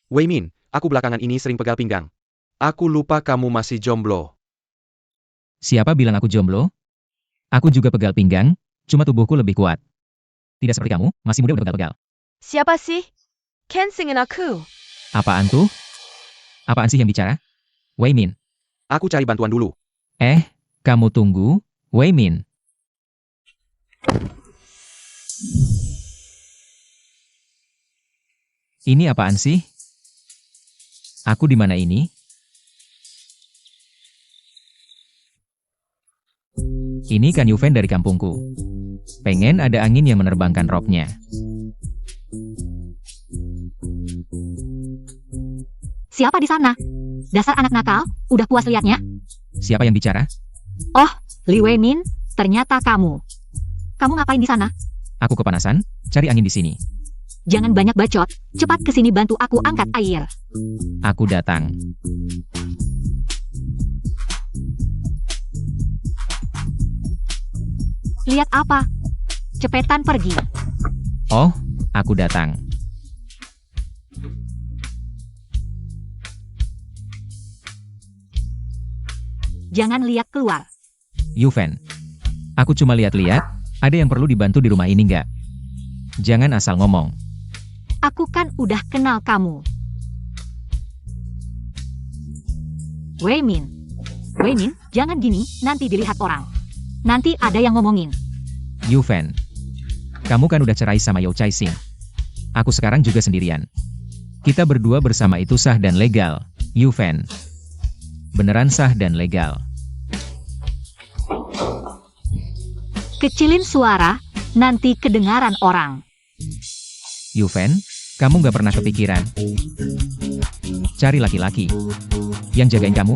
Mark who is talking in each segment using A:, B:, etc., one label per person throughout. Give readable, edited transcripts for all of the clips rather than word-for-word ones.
A: Wei Min, aku belakangan ini sering pegal pinggang. Aku lupa kamu masih jomblo.
B: Siapa bilang aku jomblo? Aku juga pegal pinggang, cuma tubuhku lebih kuat. Tidak seperti kamu, masih muda udah pegal-pegal.
C: Siapa sih? Kensingin aku.
B: Apaan tuh? Apaan sih yang bicara? Wei Min.
A: Aku cari bantuan dulu.
B: Kamu tunggu, Wei Min. Ini apaan sih? Aku di mana ini? Ini kan Yuven dari kampungku. Pengen ada angin yang menerbangkan roknya.
D: Siapa di sana? Dasar anak nakal, udah puas liatnya?
B: Siapa yang bicara?
D: Oh, Li Weimin, ternyata kamu. Kamu ngapain di sana?
B: Aku kepanasan, cari angin di sini.
D: Jangan banyak bacot, cepat kesini bantu aku angkat air.
B: Aku datang.
D: Lihat apa? Cepetan pergi.
B: Oh, aku datang.
D: Jangan lihat keluar.
B: Yuven. Aku cuma lihat-lihat, ada yang perlu dibantu di rumah ini nggak? Jangan asal ngomong.
D: Aku kan udah kenal kamu. Weimin. Weimin, jangan gini, nanti dilihat orang. Nanti ada yang ngomongin.
B: Yuven. Kamu kan udah cerai sama Yao Chai Sing. Aku sekarang juga sendirian. Kita berdua bersama itu sah dan legal, Yuven. Beneran sah dan legal.
D: Kecilin suara, nanti kedengaran orang.
B: Yuven, kamu nggak pernah kepikiran cari laki-laki yang jagain kamu?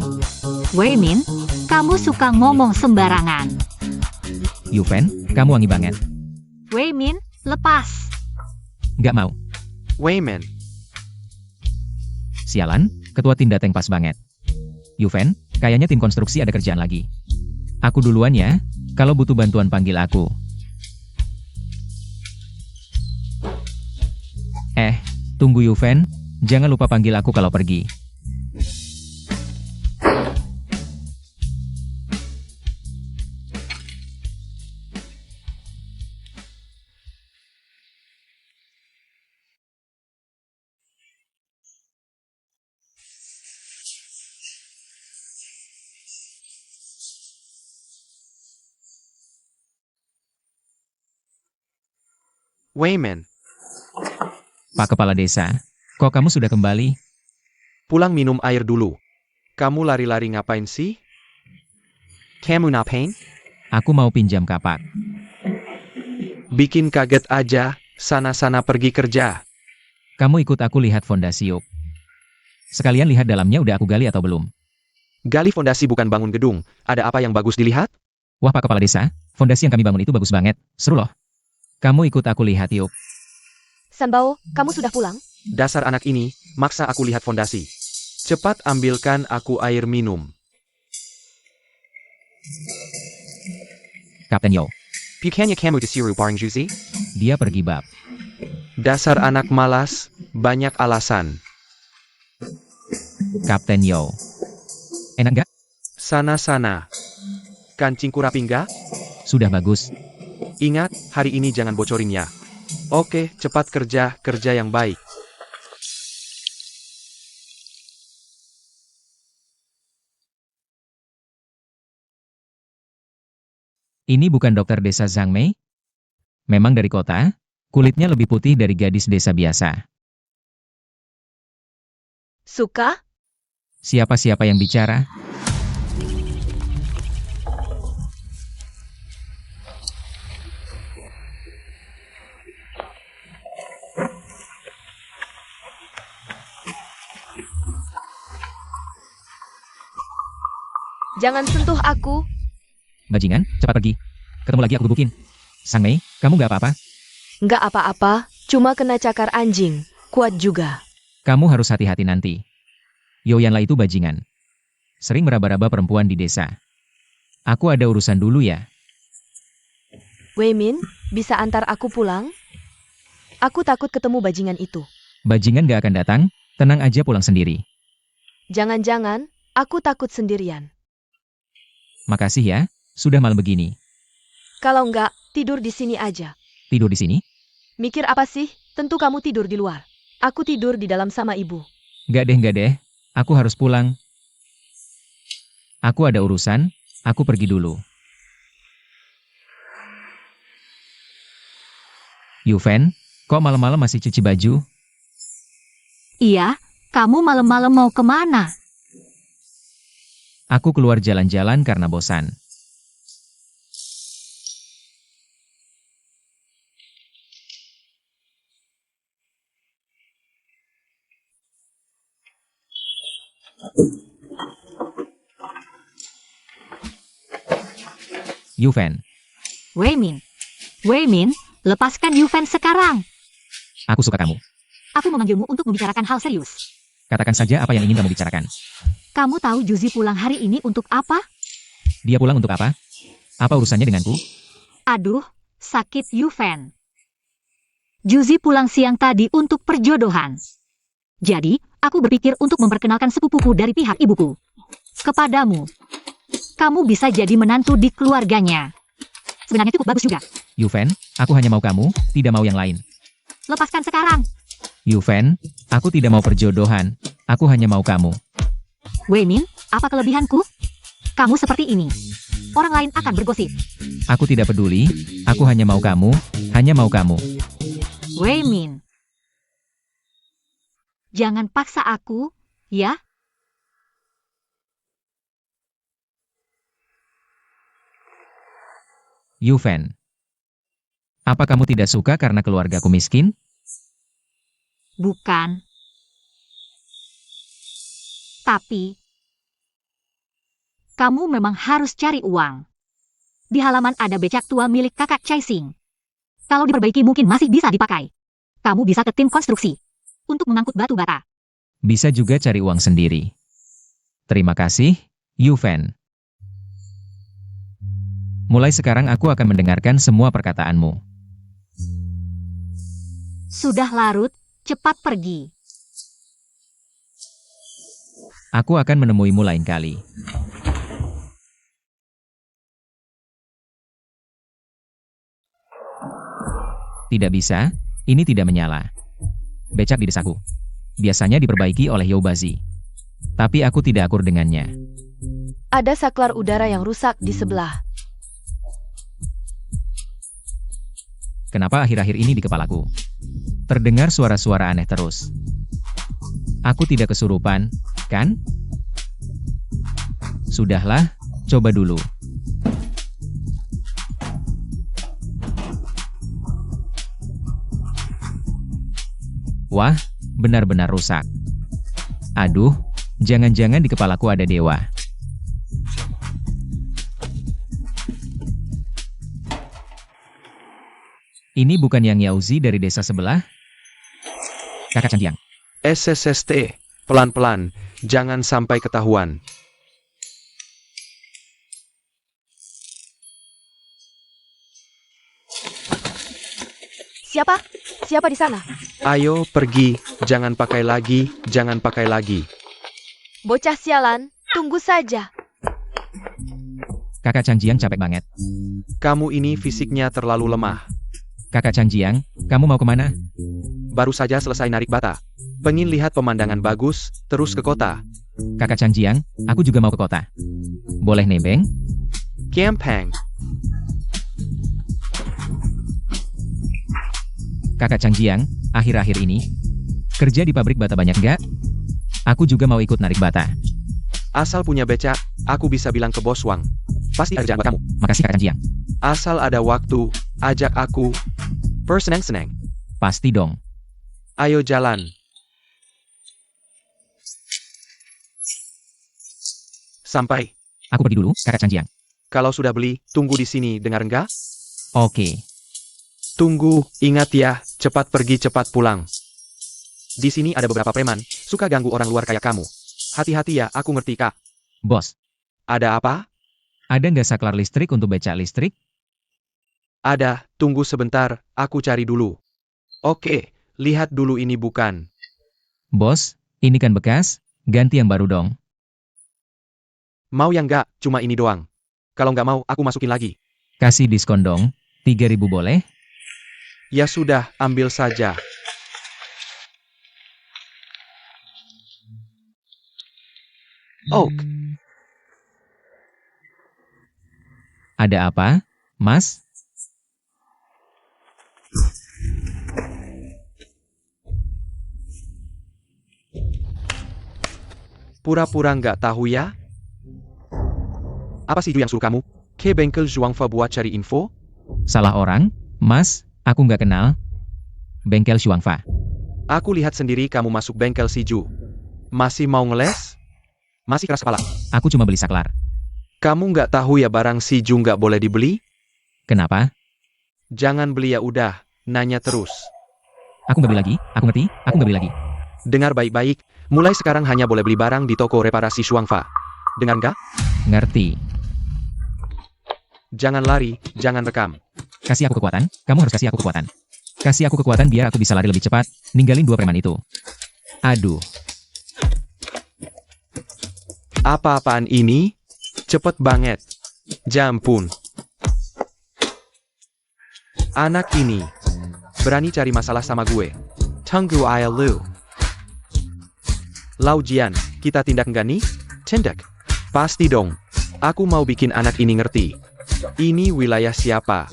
D: Weimin, kamu suka ngomong sembarangan.
B: Yuven, kamu wangi banget.
D: Weimin, lepas.
B: Nggak mau.
A: Wei Min,
B: Sialan, ketua tim dateng pas banget. Yuven, kayaknya tim konstruksi ada kerjaan lagi. Aku duluan ya, kalau butuh bantuan panggil aku. Tunggu Yuven, jangan lupa panggil aku kalau pergi.
A: Wei Min,
B: Pak Kepala Desa, kok kamu sudah kembali?
A: pulang minum air dulu. Kamu lari-lari ngapain sih? Kamu ngapain?
B: Aku mau pinjam kapak.
A: Bikin kaget aja, sana-sana pergi kerja.
B: Kamu ikut aku lihat fondasi yuk. Sekalian lihat dalamnya udah aku gali atau belum.
A: Gali fondasi bukan bangun gedung, ada apa yang bagus dilihat?
B: Wah Pak Kepala Desa, fondasi yang kami bangun itu bagus banget, seru loh. Kamu ikut aku lihat yuk.
C: Sanbao, kamu sudah pulang?
A: Dasar anak ini, maksa aku lihat fondasi. Cepat ambilkan aku air minum.
B: Kapten Yo,
A: Bukannya kamu disuruh bareng Juzi?
B: dia pergi bab.
A: Dasar anak malas, banyak alasan.
B: Kapten Yo. Enak nggak?
A: Sana-sana. Kancing kurapi nggak?
B: Sudah bagus.
A: Ingat, hari ini jangan bocorin ya. Oke, cepat kerja, kerja yang baik.
B: Ini bukan dokter desa Zhang Mei? Memang dari kota, kulitnya lebih putih dari gadis desa biasa.
C: Suka?
B: Siapa-siapa yang bicara?
C: Jangan sentuh aku.
B: Bajingan, cepat pergi. Ketemu lagi aku gebukin. Sang Mei, kamu nggak apa-apa?
C: Nggak apa-apa, cuma kena cakar anjing. Kuat juga.
B: Kamu harus hati-hati nanti. Yoyanla itu bajingan. Sering meraba-raba perempuan di desa. Aku ada urusan dulu ya.
C: Weimin, bisa antar aku pulang? Aku takut ketemu bajingan itu.
B: Bajingan gak akan datang, Tenang aja pulang sendiri.
C: Jangan-jangan, aku takut sendirian.
B: Makasih ya, sudah malam begini.
C: Kalau enggak, tidur di sini aja.
B: Tidur di sini?
C: Mikir apa sih? Tentu kamu tidur di luar. Aku tidur di dalam sama ibu.
B: Gak deh. Aku harus pulang. Aku ada urusan, aku pergi dulu. Yuven, kok malam-malam masih cuci baju?
D: Iya, kamu malam-malam mau kemana?
B: Aku keluar jalan-jalan karena bosan. Yuven,
D: Wei Min, lepaskan Yuven sekarang.
B: aku suka kamu.
D: Aku memanggilmu untuk membicarakan hal serius.
B: Katakan saja apa yang ingin kamu bicarakan.
D: Kamu tahu Juzi pulang hari ini untuk apa?
B: Dia pulang untuk apa? Apa urusannya denganku?
D: Aduh, sakit Yuven. Juzi pulang siang tadi untuk perjodohan. Jadi, aku berpikir untuk memperkenalkan sepupuku dari pihak ibuku kepadamu. Kamu bisa jadi menantu di keluarganya. Sebenarnya cukup bagus juga.
B: Yuven, aku hanya mau kamu, tidak mau yang lain.
D: Lepaskan sekarang.
B: Yuven, aku tidak mau perjodohan. Aku hanya mau kamu.
D: Wei Min, apa kelebihanku? Kamu seperti ini. Orang lain akan bergosip.
B: Aku tidak peduli, aku hanya mau kamu, hanya mau kamu.
D: Wei Min. Jangan paksa aku, ya?
B: Yuven, apa kamu tidak suka karena keluargaku miskin?
D: Bukan. Tapi, kamu memang harus cari uang. Di halaman ada becak tua milik kakak Chai Sing. Kalau diperbaiki mungkin masih bisa dipakai. Kamu bisa ke tim konstruksi untuk mengangkut batu bata.
B: Bisa juga cari uang sendiri. Terima kasih, Yuven. Mulai sekarang aku akan mendengarkan semua perkataanmu.
D: Sudah larut, cepat pergi.
B: Aku akan menemuimu lain kali. Tidak bisa, ini tidak menyala. Becak di desaku. Biasanya diperbaiki oleh Youbazi. Tapi aku tidak akur dengannya.
C: Ada saklar udara yang rusak di sebelah.
B: Kenapa akhir-akhir ini di kepalaku terdengar suara-suara aneh terus? Aku tidak kesurupan, kan? Sudahlah, coba dulu. Wah, benar-benar rusak. Aduh, jangan-jangan di kepalaku ada dewa. Ini bukan yang Yauzi dari desa sebelah? Kakak Candiang.
A: SSST, pelan-pelan, jangan sampai ketahuan.
C: Siapa? Siapa di sana?
A: Ayo pergi, jangan pakai lagi, jangan pakai lagi.
C: Bocah sialan, tunggu saja.
B: Kakak Changjiang capek banget.
A: Kamu ini fisiknya terlalu lemah.
B: Kakak Changjiang, kamu mau kemana?
A: Baru saja selesai narik bata. Pengin lihat pemandangan bagus, terus ke kota.
B: Kakak Changjiang, aku juga mau ke kota. Boleh nebeng?
A: Campang.
B: Kakak Changjiang, akhir-akhir ini, kerja di pabrik bata banyak nggak? Aku juga mau ikut narik bata.
A: Asal punya becak, aku bisa bilang ke bos Wang. Pasti kerjaan buat kamu.
B: Makasih Kakak Changjiang.
A: Asal ada waktu, ajak aku. Perseneng-seneng.
B: Pasti dong.
A: Ayo jalan. Sampai.
B: Aku pergi dulu, Kakak Changjiang.
A: Kalau sudah beli, tunggu di sini, dengar enggak?
B: Oke.
A: Tunggu, ingat ya, cepat pergi cepat pulang. Di sini ada beberapa preman, suka ganggu orang luar kayak kamu. Hati-hati ya, aku ngerti kak.
B: Bos,
A: Ada apa?
B: ada nggak saklar listrik untuk becak listrik?
A: Ada, tunggu sebentar, aku cari dulu. Oke, lihat dulu ini bukan.
B: Bos, Ini kan bekas, ganti yang baru dong.
A: Mau yang nggak, cuma ini doang. Kalau nggak mau, aku masukin lagi.
B: Kasih diskon dong, 3.000 boleh?
A: Ya sudah, ambil saja. Oak,
B: Ada apa, Mas?
A: pura-pura nggak tahu ya? Apa sih Ju yang suruh kamu ke bengkel Zhuangfa buat cari info?
B: Salah orang? Mas, aku nggak kenal. Bengkel Shuangfa.
A: Aku lihat sendiri kamu masuk bengkel si Ju. Masih mau ngeles? Masih keras kepala.
B: Aku cuma beli saklar.
A: Kamu nggak tahu ya barang si Ju nggak boleh dibeli?
B: Kenapa?
A: Jangan beli ya udah, nanya terus.
B: Aku nggak beli lagi, aku ngerti, aku nggak beli lagi.
A: Dengar baik-baik, mulai sekarang hanya boleh beli barang di toko reparasi Shuangfa. Dengar nggak?
B: Ngerti.
A: Jangan lari, jangan rekam.
B: Kasih aku kekuatan, kamu harus kasih aku kekuatan. Kasih aku kekuatan biar aku bisa lari lebih cepat, ninggalin 2 preman itu. Aduh,
A: Apa-apaan ini? Cepet banget. Jampun. Anak ini berani cari masalah sama gue. Tunggu aja lu. Lau Jian, kita tindak nggak nih? Tindak. Pasti dong. Aku mau bikin anak ini ngerti. Ini wilayah siapa?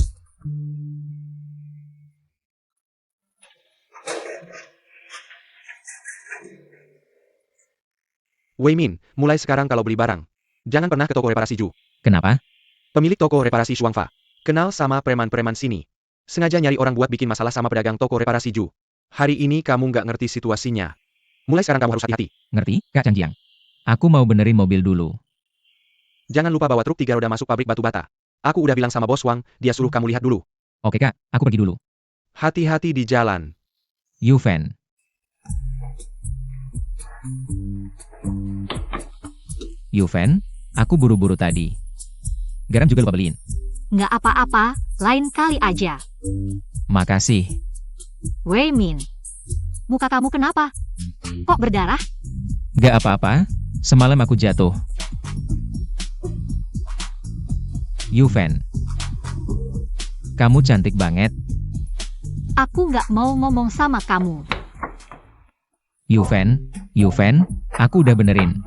A: Wei Min, mulai sekarang kalau beli barang, jangan pernah ke toko reparasi Ju.
B: kenapa?
A: Pemilik toko reparasi Shuangfa kenal sama preman-preman sini. Sengaja nyari orang buat bikin masalah sama pedagang toko reparasi Ju. Hari ini kamu nggak ngerti situasinya. Mulai sekarang kamu harus hati-hati.
B: Ngerti, Kak Changjiang? Aku mau benerin mobil dulu.
A: Jangan lupa bawa truk 3 roda masuk pabrik batu bata. Aku udah bilang sama bos Wang, dia suruh kamu lihat dulu.
B: Oke Kak, aku pergi dulu.
A: Hati-hati di jalan.
B: Yufen. Yufen, aku buru-buru tadi. Garam juga lupa beliin.
D: Nggak apa-apa, lain kali aja.
B: Makasih.
D: Wei Min, muka kamu kenapa? Kok berdarah?
B: Gak apa-apa, semalam aku jatuh. Yufen. Kamu cantik banget.
D: Aku nggak mau ngomong sama kamu.
B: Yufen, aku udah benerin.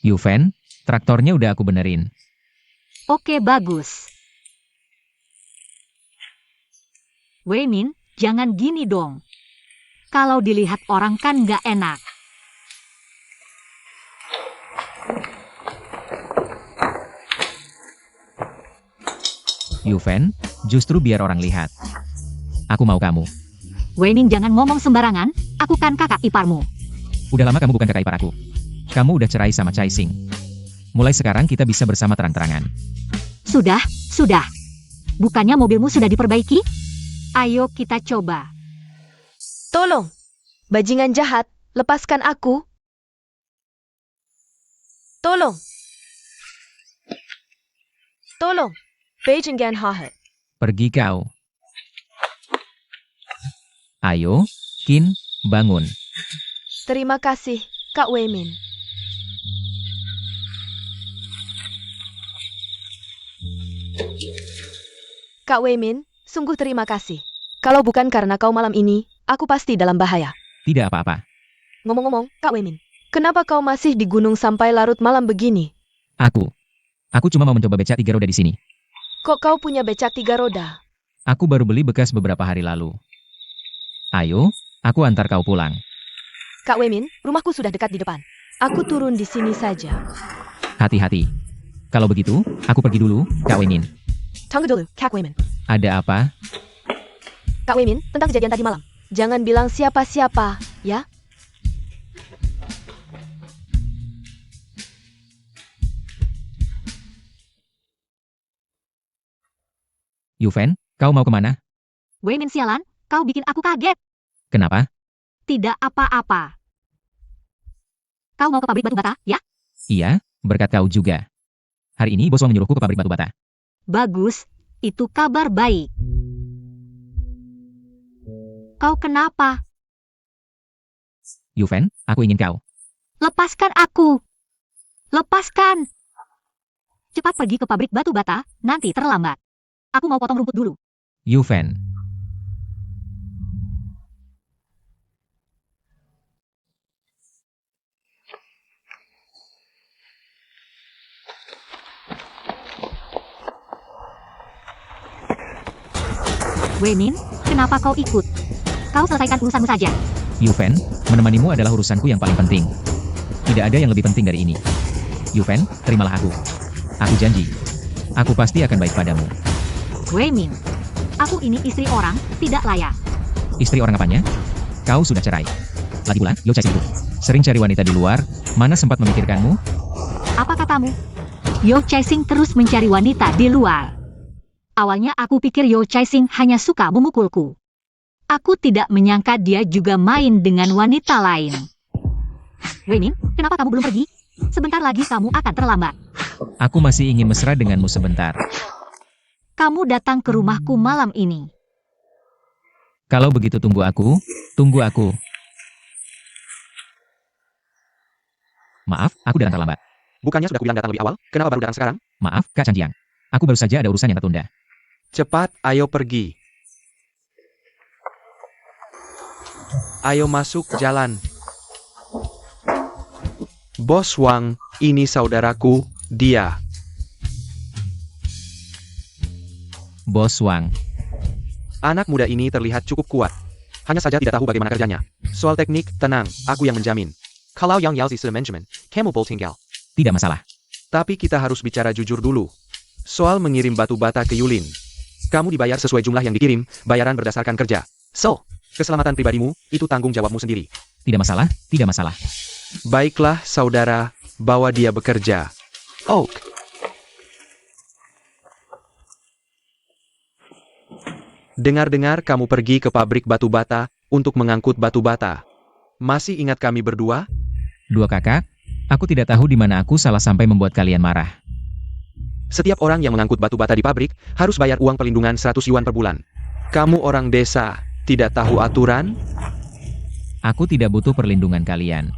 B: Yufen, traktornya udah aku benerin.
D: Oke, bagus. Wei Min, jangan gini dong. Kalau dilihat orang kan nggak enak.
B: Yufen, justru biar orang lihat. Aku mau kamu.
D: Wei Min, jangan ngomong sembarangan, aku kan kakak iparmu.
B: Udah lama kamu bukan kakak ipar aku. Kamu udah cerai sama Chai Sing. Mulai sekarang kita bisa bersama terang-terangan.
D: Sudah. Bukannya mobilmu sudah diperbaiki? Ayo kita coba.
C: Tolong. Bajingan jahat, lepaskan aku. Tolong. Tolong. Beijing Gan Hahe.
B: Pergi kau. Ayo, Qin, bangun.
C: Terima kasih, Kak Wei Min. Kak Wei Min, sungguh terima kasih. Kalau bukan karena kau malam ini, aku pasti dalam bahaya.
B: Tidak apa-apa.
C: Ngomong-ngomong, Kak Wei Min, kenapa kau masih di gunung sampai larut malam begini?
B: Aku cuma mau mencoba becak 3 roda di sini.
C: Kok kau punya becak 3 roda?
B: Aku baru beli bekas beberapa hari lalu. Ayo, aku antar kau pulang.
C: Kak Wei Min, rumahku sudah dekat di depan. Aku turun di sini saja.
B: Hati-hati. Kalau begitu, aku pergi dulu, Kak Wemin.
C: Tunggu dulu, Kak Wei Min.
B: Ada apa?
C: Kak Wei Min, tentang kejadian tadi malam. Jangan bilang siapa-siapa, ya?
B: Yufen, kau mau kemana?
D: Wei Min, sialan, kau bikin aku kaget.
B: Kenapa?
D: Tidak apa-apa. Kau mau ke pabrik batu bata, ya?
B: Iya, berkat kau juga. Hari ini bos Wang menyuruhku ke pabrik batu bata.
D: Bagus, itu kabar baik. Kau kenapa?
B: Yufen, aku ingin kau.
D: Lepaskan aku. Lepaskan. Cepat pergi ke pabrik batu bata, nanti terlambat. Aku mau potong rumput dulu.
B: Yufen.
D: Wemin, kenapa kau ikut? Kau selesaikan urusanmu saja.
B: Yufen, menemanimu adalah urusanku yang paling penting. Tidak ada yang lebih penting dari ini. Yufen, terimalah aku. Aku janji. Aku pasti akan baik padamu.
D: Wemin, aku ini istri orang, tidak layak.
B: Istri orang apanya? Kau sudah cerai. Lagi pula, Yo Chai itu. Sering cari wanita di luar, mana sempat memikirkanmu?
D: Apa katamu? Yo Chai-sing terus mencari wanita di luar. Awalnya aku pikir Yo Chai-sing hanya suka memukulku. Aku tidak menyangka dia juga main dengan wanita lain. Wemin, kenapa kamu belum pergi? Sebentar lagi kamu akan terlambat.
B: Aku masih ingin mesra denganmu sebentar.
D: Kamu datang ke rumahku malam ini.
B: Kalau begitu tunggu aku, tunggu aku. Maaf, aku datang terlambat.
A: Bukannya sudah kubilang datang lebih awal? Kenapa baru datang sekarang?
B: Maaf, Kak Chanjiang. Aku baru saja ada urusan yang tertunda.
A: Cepat, ayo pergi. Ayo masuk jalan. Bos Wang, ini saudaraku, dia.
B: Bos Wang.
A: Anak muda ini terlihat cukup kuat. Hanya saja tidak tahu bagaimana kerjanya. Soal teknik, tenang, aku yang menjamin. Kalau Yang Yao Zi Management, kamu boleh tinggal.
B: Tidak masalah.
A: Tapi kita harus bicara jujur dulu. Soal mengirim batu bata ke Yulin. Kamu dibayar sesuai jumlah yang dikirim, bayaran berdasarkan kerja. So, keselamatan pribadimu, itu tanggung jawabmu sendiri.
B: Tidak masalah, tidak masalah.
A: Baiklah, saudara, bawa dia bekerja. Oak. Dengar-dengar kamu pergi ke pabrik batu bata untuk mengangkut batu bata. Masih ingat kami berdua?
B: Dua kakak, aku tidak tahu di mana aku salah sampai membuat kalian marah.
A: Setiap orang yang mengangkut batu bata di pabrik harus bayar uang pelindungan 100 yuan per bulan. Kamu orang desa, tidak tahu aturan?
B: Aku tidak butuh perlindungan kalian.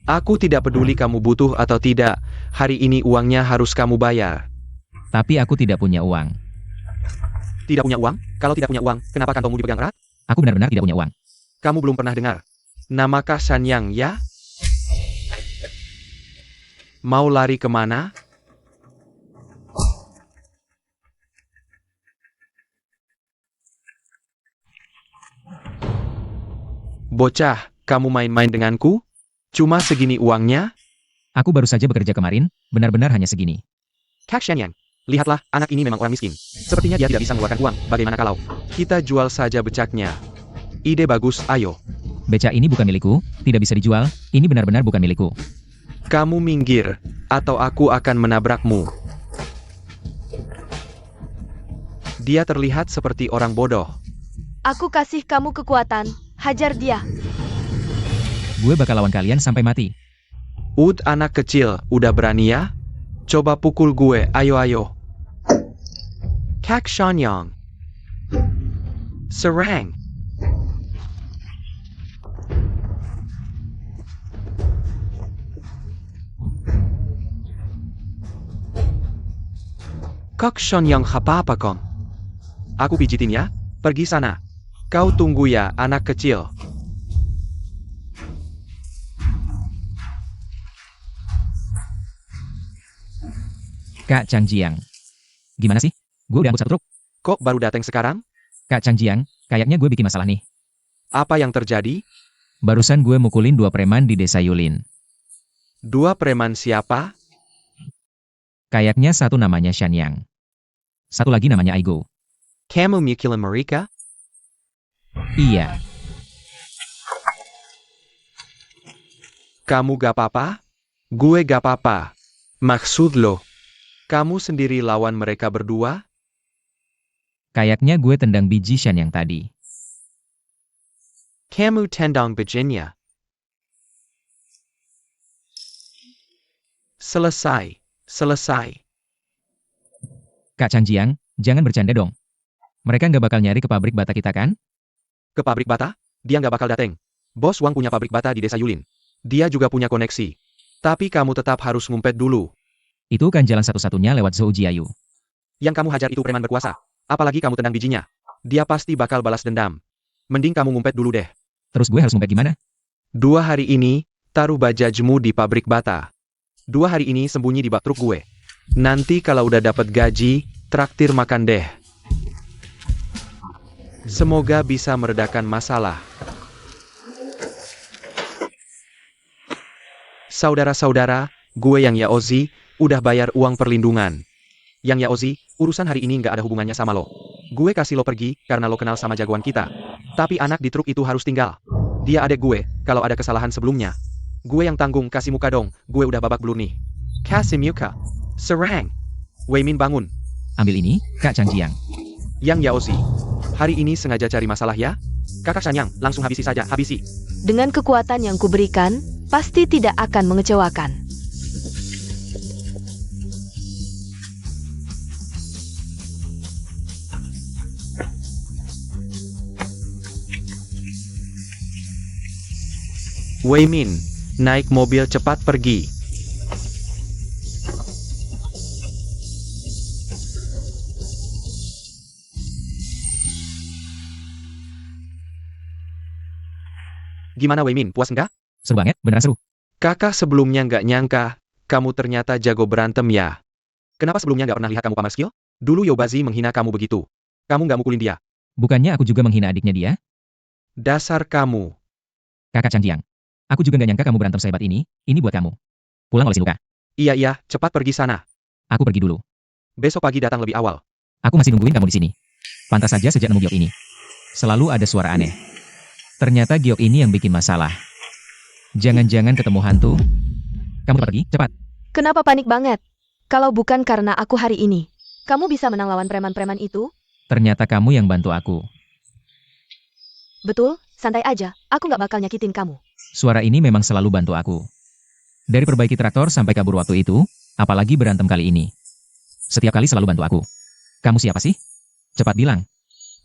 A: Aku tidak peduli kamu butuh atau tidak. Hari ini uangnya harus kamu bayar.
B: Tapi aku tidak punya uang.
A: Tidak punya uang? Kalau tidak punya uang, kenapa kantongmu dipegang erat?
B: Aku benar-benar tidak punya uang.
A: Kamu belum pernah dengar. Namakah Sanyang ya? Mau lari kemana? Bocah, kamu main-main denganku? Cuma segini uangnya?
B: Aku baru saja bekerja kemarin, benar-benar hanya segini.
A: Kak Shenyang, lihatlah, anak ini memang orang miskin. Sepertinya dia tidak bisa mengeluarkan uang. Bagaimana kalau kita jual saja becaknya? Ide bagus, ayo.
B: Becak ini bukan milikku, tidak bisa dijual, ini benar-benar bukan milikku.
A: Kamu minggir, atau aku akan menabrakmu. Dia terlihat seperti orang bodoh.
C: Aku kasih kamu kekuatan. Hajar dia.
B: Gue bakal lawan kalian sampai mati.
A: Anak kecil, udah berani ya? Coba pukul gue, ayo. Kak Shenyang. Serang. Kak Shenyang apa-apa kong? Aku pijitin ya, pergi sana. Kau tunggu ya, anak kecil.
B: Kak Chanjiang. Gimana sih? Gue udah angkut satu truk.
A: Kok baru datang sekarang?
B: Kak Chanjiang, kayaknya gue bikin masalah nih.
A: Apa yang terjadi?
B: Barusan gue mukulin 2 preman di desa Yulin.
A: 2 preman siapa?
B: Kayaknya satu namanya Shanyang. Satu lagi namanya Aigo.
A: Kamu mukulin mereka?
B: Iya.
A: Kamu gak apa-apa? Gue gak apa-apa. Maksud lo, kamu sendiri lawan mereka berdua?
B: Kayaknya gue tendang biji Shanyang tadi.
A: Kamu tendang bijinya. Selesai.
B: Kak Chanjiang, Jangan bercanda dong. Mereka nggak bakal nyari ke pabrik bata kita kan?
A: Ke pabrik bata? Dia nggak bakal dateng. Bos Wang punya pabrik bata di desa Yulin. Dia juga punya koneksi. Tapi kamu tetap harus ngumpet dulu.
B: Itu kan jalan satu-satunya lewat Zhou Jiayu.
A: Yang kamu hajar itu preman berkuasa. Apalagi kamu tendang bijinya. Dia pasti bakal balas dendam. Mending kamu ngumpet dulu deh.
B: Terus gue harus ngumpet gimana?
A: 2 hari ini, taruh bajajmu di pabrik bata. 2 hari ini sembunyi di bak truk gue. Nanti kalau udah dapat gaji, traktir makan deh. Semoga bisa meredakan masalah. Saudara-saudara, gue yang Yaozi, udah bayar uang perlindungan. Yang Yaozi, urusan hari ini nggak ada hubungannya sama lo. Gue kasih lo pergi, karena lo kenal sama jagoan kita. Tapi anak di truk itu harus tinggal. Dia adek gue, kalau ada kesalahan sebelumnya. Gue yang tanggung, kasih muka dong, gue udah babak belur nih. Kasih muka. Serang. Wei Min bangun.
B: Ambil ini, Kak Changjiang.
A: Yang Yaozi, hari ini sengaja cari masalah ya? Kakak Shanyang, langsung habisi saja, habisi.
C: Dengan kekuatan yang kuberikan, pasti tidak akan mengecewakan.
A: Wei Min, naik mobil cepat pergi. Gimana Wei Min, puas enggak?
B: Seru banget, beneran seru.
A: Kakak sebelumnya nggak nyangka, kamu ternyata jago berantem ya. Kenapa sebelumnya nggak pernah lihat kamu pamer skill? Dulu Yobazi menghina kamu begitu. Kamu nggak mukulin dia.
B: Bukannya aku juga menghina adiknya dia?
A: Dasar kamu.
B: Kakak Changjiang. Aku juga nggak nyangka kamu berantem sehebat ini buat kamu. Pulang olesin luka.
A: Iya, cepat pergi sana.
B: Aku pergi dulu.
A: Besok pagi datang lebih awal.
B: Aku masih nungguin kamu di sini. Pantas saja sejak nemu giok ini. Selalu ada suara aneh. Ternyata giok ini yang bikin masalah. Jangan-jangan ketemu hantu. Kamu cepat pergi, cepat.
C: Kenapa panik banget? Kalau bukan karena aku hari ini, kamu bisa menang lawan preman-preman itu?
B: Ternyata kamu yang bantu aku.
C: Betul, santai aja, aku nggak bakal nyakitin kamu.
B: Suara ini memang selalu bantu aku. Dari perbaiki traktor sampai kabur waktu itu, apalagi berantem kali ini. Setiap kali selalu bantu aku. Kamu siapa sih? Cepat bilang.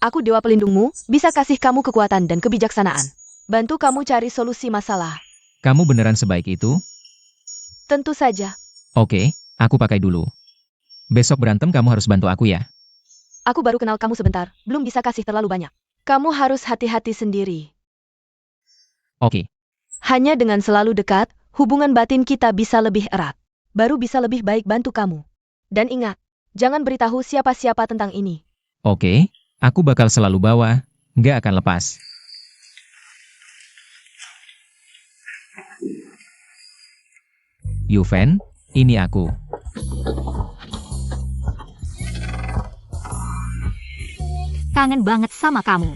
C: Aku dewa pelindungmu, bisa kasih kamu kekuatan dan kebijaksanaan. Bantu kamu cari solusi masalah.
B: Kamu beneran sebaik itu?
C: Tentu saja.
B: Oke, aku pakai dulu. Besok berantem kamu harus bantu aku ya.
C: Aku baru kenal kamu sebentar, belum bisa kasih terlalu banyak. Kamu harus hati-hati sendiri.
B: Oke.
C: Hanya dengan selalu dekat, hubungan batin kita bisa lebih erat. Baru bisa lebih baik bantu kamu. Dan ingat, jangan beritahu siapa-siapa tentang ini.
B: Oke, aku bakal selalu bawa, nggak akan lepas. Yufen, ini aku.
D: Kangen banget sama kamu.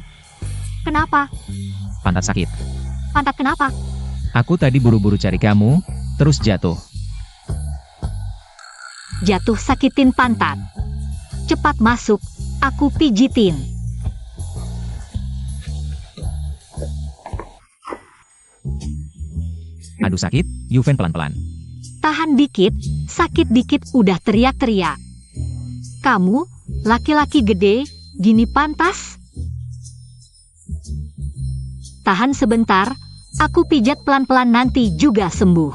D: Kenapa?
B: Pantat sakit.
D: Pantat kenapa?
B: Aku tadi buru-buru cari kamu, terus jatuh.
D: Jatuh sakitin pantat. Cepat masuk, aku pijitin.
B: Aduh sakit, Yufen pelan-pelan.
D: Tahan dikit, sakit dikit udah teriak-teriak. Kamu, laki-laki gede, gini pantas? Tahan sebentar, aku pijat pelan-pelan nanti juga sembuh.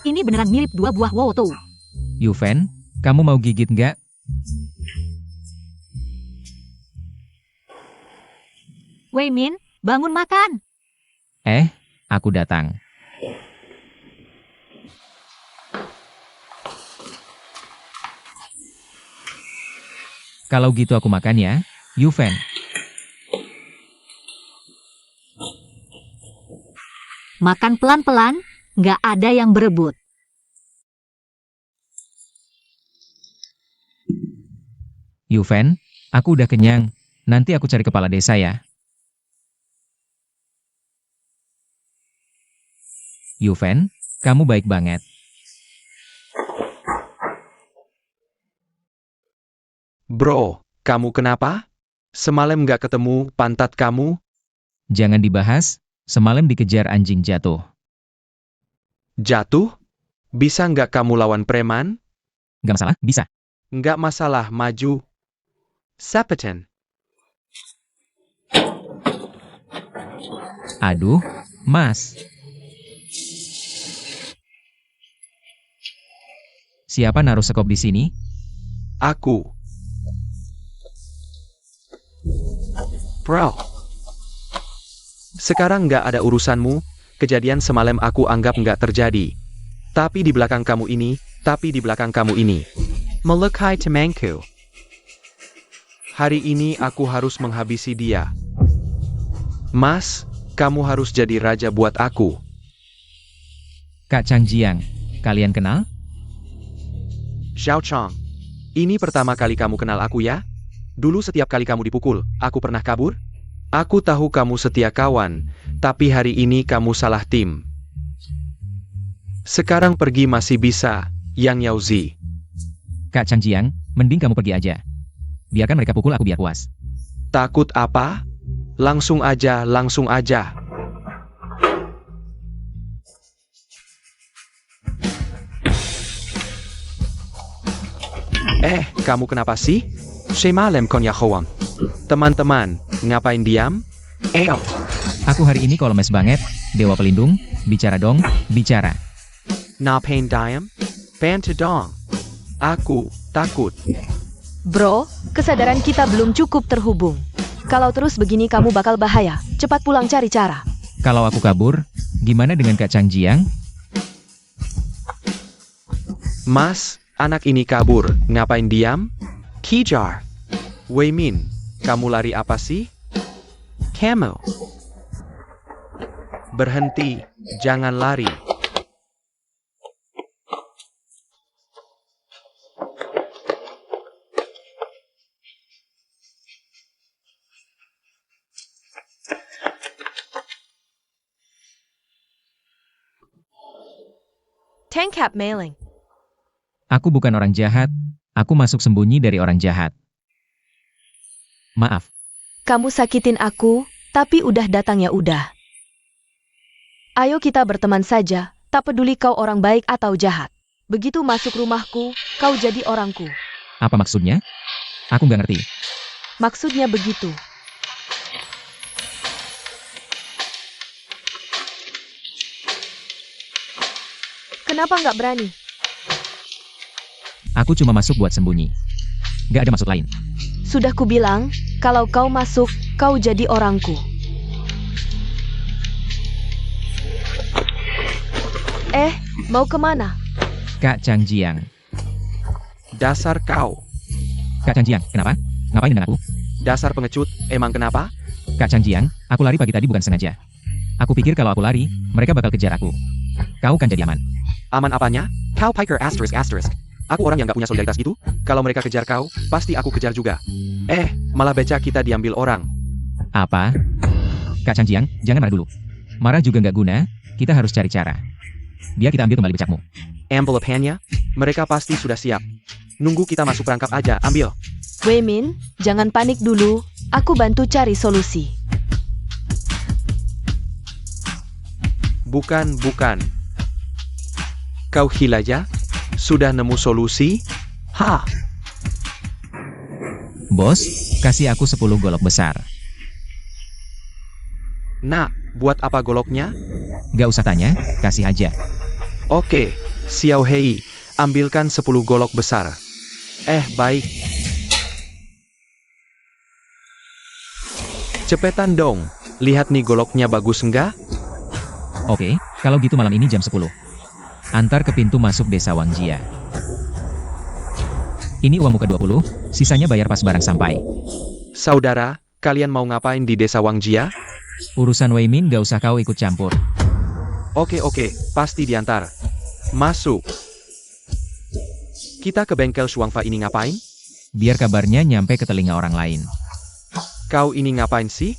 D: Ini beneran mirip 2 buah wowo.
B: Yufen, kamu mau gigit nggak?
D: Wei Min, bangun makan.
B: Aku datang. Kalau gitu aku makan ya, Yufen.
D: Makan pelan-pelan, nggak ada yang berebut.
B: Yufen, aku udah kenyang. Nanti aku cari kepala desa ya. Yufen, kamu baik banget.
A: Bro, kamu kenapa? Semalam nggak ketemu pantat kamu?
B: Jangan dibahas, semalam dikejar anjing jatuh.
A: Jatuh? Bisa nggak kamu lawan preman?
B: Gak masalah, bisa.
A: Nggak masalah, maju. Cepetan.
B: Aduh, Mas. Siapa naruh sekop di sini?
A: Aku. Bro. Sekarang nggak ada urusanmu, kejadian semalam aku anggap nggak terjadi. Tapi di belakang kamu ini, melukai temanku. Hari ini aku harus menghabisi dia. Mas, kamu harus jadi raja buat aku.
B: Kak Changjiang, kalian kenal?
A: Xiao Chong, ini pertama kali kamu kenal aku ya? Dulu setiap kali kamu dipukul, aku pernah kabur? Aku tahu kamu setia kawan, tapi hari ini kamu salah tim. Sekarang pergi masih bisa, Yang Yaozi.
B: Kak Changjiang, mending kamu pergi aja. Biarkan mereka pukul aku biar puas.
A: Takut apa? Langsung aja. Kamu kenapa sih? Semalam konya hoang. Teman-teman, ngapain diam?
B: Aku hari ini kolemes banget, Dewa Pelindung, bicara dong, bicara.
A: Ngapain diam? Bantu dong. Aku takut.
C: Bro, kesadaran kita belum cukup terhubung. Kalau terus begini kamu bakal bahaya. Cepat pulang cari cara.
B: Kalau aku kabur, gimana dengan Kak Changjiang?
A: Mas, anak ini kabur. Ngapain diam? Kejar. Wei Min, kamu lari apa sih? Kamu. Berhenti, jangan lari.
C: Tank cap mailing.
B: Aku bukan orang jahat, aku masuk sembunyi dari orang jahat. Maaf,
C: Kamu sakitin aku, tapi udah datang ya udah. Ayo kita berteman saja, tak peduli kau orang baik atau jahat. Begitu masuk rumahku, kau jadi orangku.
B: apa maksudnya? Aku nggak ngerti.
C: Maksudnya begitu. Kenapa nggak berani?
B: Aku cuma masuk buat sembunyi. Nggak ada maksud lain.
C: Sudah kubilang, kalau kau masuk, kau jadi orangku. Mau kemana?
B: Kak Changjiang.
A: Dasar kau.
B: Kak Changjiang, kenapa? Ngapain dengan aku?
A: Dasar pengecut, emang kenapa?
B: Kak Changjiang, aku lari pagi tadi bukan sengaja. Aku pikir kalau aku lari, mereka bakal kejar aku. Kau kan jadi aman.
A: Aman apanya? Kau piker ***. Aku orang yang gak punya solidaritas itu. Kalau mereka kejar kau, pasti aku kejar juga. Malah beca kita diambil orang.
B: Apa? Kak Changjiang, jangan marah dulu. Marah juga nggak guna, kita harus cari cara. Biar kita ambil kembali becakmu.
A: Envelope-nya, mereka pasti sudah siap. Nunggu kita masuk perangkap aja, ambil.
C: Wei Min, jangan panik dulu. Aku bantu cari solusi.
A: Bukan. Kau Hilaja? Sudah nemu solusi?
B: Bos, kasih aku 10 golok besar.
A: Nah, buat apa goloknya?
B: Gak usah tanya, kasih aja.
A: Oke, Xiao Hei, ambilkan 10 golok besar. Baik. Cepetan dong, lihat nih goloknya bagus enggak?
B: Oke, kalau gitu malam ini jam 10. Antar ke pintu masuk desa Wangjia. Ini uang muka 20, sisanya bayar pas barang sampai.
A: Saudara, kalian mau ngapain di desa Wangjia?
B: Urusan Wei Min gak usah kau ikut campur.
A: Oke, pasti diantar. Masuk. Kita ke bengkel Shuangfa ini ngapain?
B: Biar kabarnya nyampe ke telinga orang lain.
A: Kau ini ngapain sih?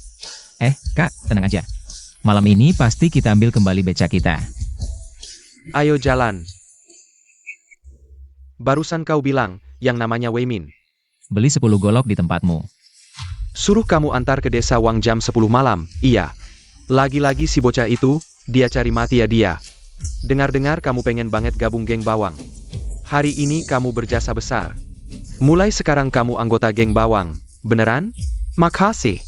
B: Kak, tenang aja. Malam ini pasti kita ambil kembali beca kita.
A: Ayo jalan. Barusan kau bilang, yang namanya Wei Min.
B: Beli 10 golok di tempatmu.
A: Suruh kamu antar ke desa Wang jam 10 malam, iya. Lagi-lagi si bocah itu, dia cari mati ya dia. Dengar-dengar kamu pengen banget gabung geng bawang. Hari ini kamu berjasa besar. Mulai sekarang kamu anggota geng bawang, beneran? Makasih.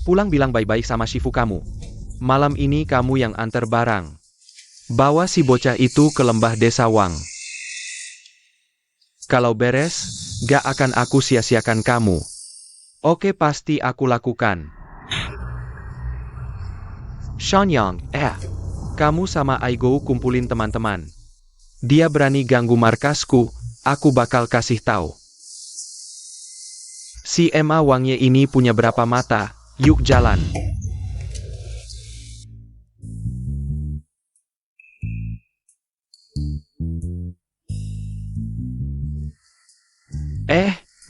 A: Pulang bilang baik-baik sama Shifu kamu. Malam ini kamu yang antar barang. Bawa si bocah itu ke lembah desa Wang. Kalau beres, gak akan aku sia-siakan kamu. Oke, pasti aku lakukan. Shanyang, kamu sama Aigo kumpulin teman-teman. Dia berani ganggu markasku, aku bakal kasih tahu. Si Emma Wangye ini punya berapa mata? Yuk jalan.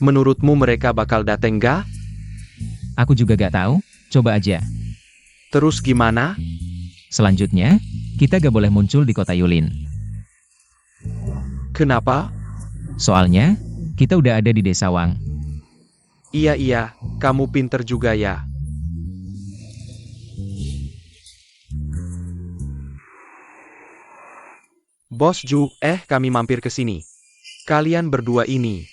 A: Menurutmu mereka bakal dateng gak?
B: Aku juga gak tahu, coba aja.
A: Terus gimana?
B: Selanjutnya, kita gak boleh muncul di kota Yulin.
A: Kenapa?
B: Soalnya, kita udah ada di desa Wang.
A: Iya, kamu pinter juga ya. Bos Ju, kami mampir ke sini. Kalian berdua ini.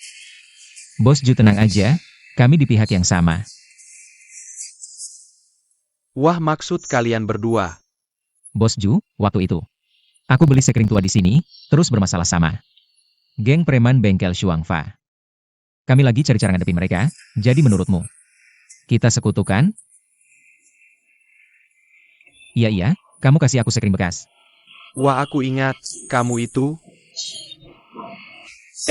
B: Bos Ju, tenang aja, kami di pihak yang sama.
A: Wah, maksud kalian berdua.
B: Bos Ju, waktu itu, aku beli sekring tua di sini, terus bermasalah sama geng preman bengkel Shuangfa. Kami lagi cari cara ngadepin mereka, jadi menurutmu, kita sekutukan? Iya, kamu kasih aku sekring bekas.
A: Wah, aku ingat, kamu itu.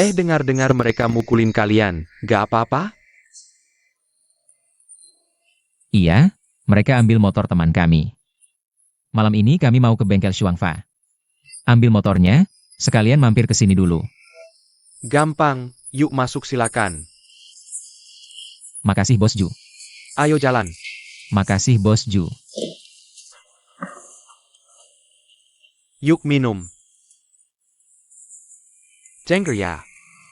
A: Dengar-dengar mereka mukulin kalian, gak apa-apa?
B: Iya, mereka ambil motor teman kami. Malam ini kami mau ke bengkel Shuangfa. Ambil motornya, sekalian mampir ke sini dulu.
A: Gampang, yuk masuk silakan.
B: Makasih Bos Ju.
A: Ayo jalan.
B: Makasih Bos Ju.
A: Yuk minum. Cengger ya.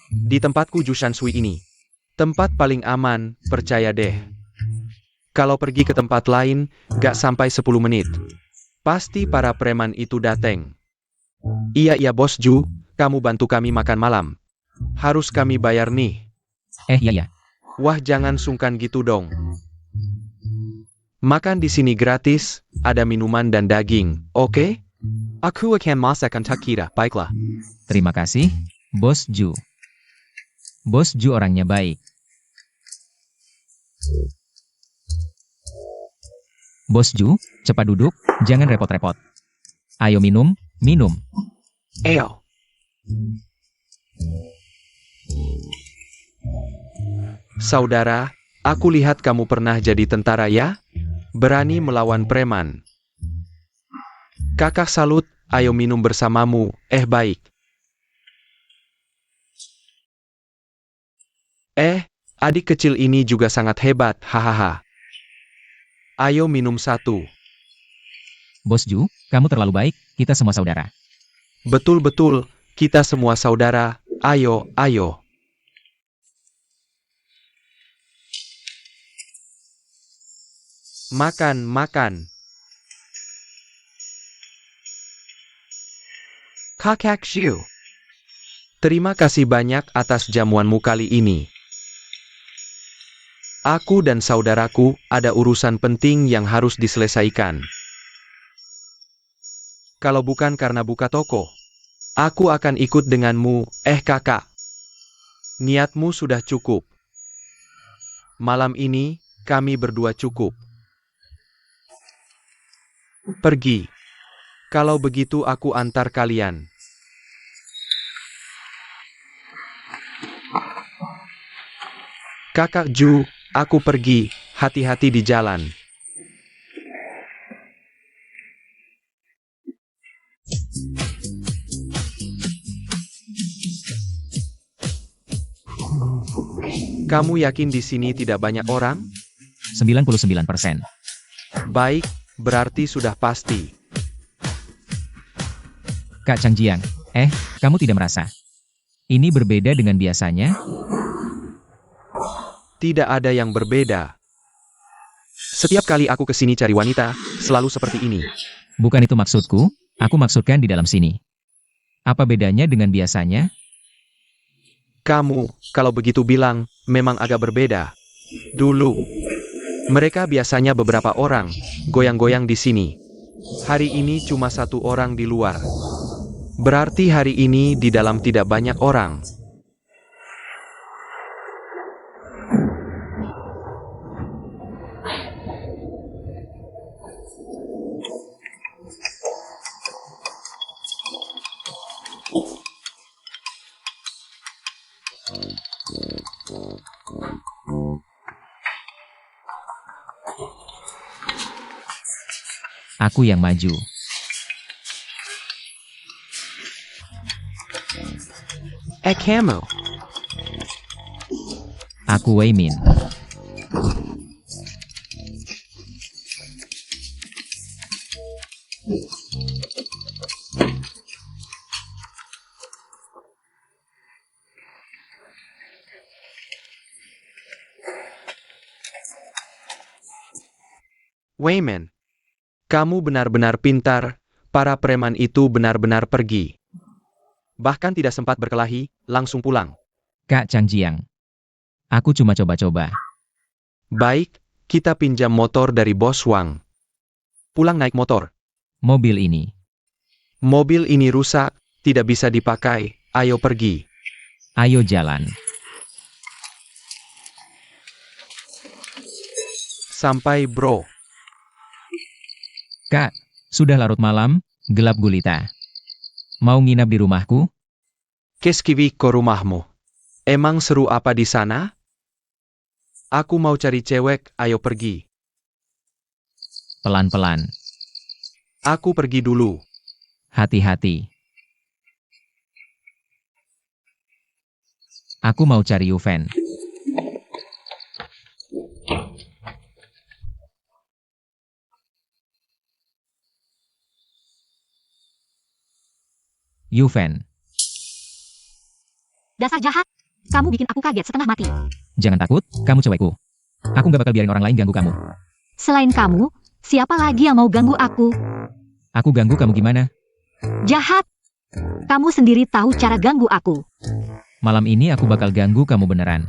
A: Di tempatku Jushansui ini. Tempat paling aman, percaya deh. Kalau pergi ke tempat lain, gak sampai 10 menit. Pasti para preman itu dateng. Iya Bos Ju, kamu bantu kami makan malam. Harus kami bayar nih.
B: Iya.
A: Wah, jangan sungkan gitu dong. Makan di sini gratis, ada minuman dan daging, oke? Aku akan masak untuk kita, baiklah.
B: Terima kasih, Bos Ju. Bos Ju orangnya baik. Bos Ju, cepat duduk, jangan repot-repot. Ayo minum.
A: Ayo. Saudara, aku lihat kamu pernah jadi tentara ya? Berani melawan preman. Kakak salut, ayo minum bersamamu, baik. Adik kecil ini juga sangat hebat, hahaha. Ayo minum satu.
B: Bos Ju, kamu terlalu baik, kita semua saudara.
A: Betul, kita semua saudara, ayo. Makan. Kakak Xiu. Terima kasih banyak atas jamuanmu kali ini. Aku dan saudaraku ada urusan penting yang harus diselesaikan. Kalau bukan karena buka toko, aku akan ikut denganmu, kakak. Niatmu sudah cukup. Malam ini, kami berdua cukup. Pergi. Kalau begitu aku antar kalian. Kakak Ju, aku pergi, hati-hati di jalan. Kamu yakin di sini tidak banyak orang?
B: 99%.
A: Baik, berarti sudah pasti.
B: Kak Changjiang, kamu tidak merasa ini berbeda dengan biasanya?
A: Tidak ada yang berbeda. Setiap kali aku ke sini cari wanita, selalu seperti ini.
B: Bukan itu maksudku, aku maksudkan di dalam sini. Apa bedanya dengan biasanya?
A: Kamu, kalau begitu bilang, memang agak berbeda. Dulu, mereka biasanya beberapa orang, goyang-goyang di sini. Hari ini cuma satu orang di luar. Berarti hari ini di dalam tidak banyak orang.
B: Aku yang maju.
A: Kamu.
B: Aku Wei Min.
A: Wayman. Kamu benar-benar pintar, para preman itu benar-benar pergi. Bahkan tidak sempat berkelahi, langsung pulang.
B: Kak Chang Jiang. Aku cuma coba-coba.
A: Baik, kita pinjam motor dari Bos Wang. Pulang naik motor.
B: Mobil ini.
A: Mobil ini rusak, tidak bisa dipakai, ayo pergi.
B: Ayo jalan.
A: Sampai bro.
B: Kak, sudah larut malam, gelap gulita. Mau nginap di rumahku?
A: Keskiwi ke rumahmu. Emang seru apa di sana? Aku mau cari cewek, ayo pergi.
B: Pelan-pelan.
A: Aku pergi dulu.
B: Hati-hati. Aku mau cari Yufen. Yufen.
D: Dasar jahat. Kamu bikin aku kaget setengah mati.
B: Jangan takut, kamu cewekku. Aku gak bakal biarin orang lain ganggu kamu.
D: Selain kamu, siapa lagi yang mau ganggu aku?
B: Aku ganggu kamu gimana?
D: Jahat. Kamu sendiri tahu cara ganggu aku.
B: Malam ini aku bakal ganggu kamu beneran.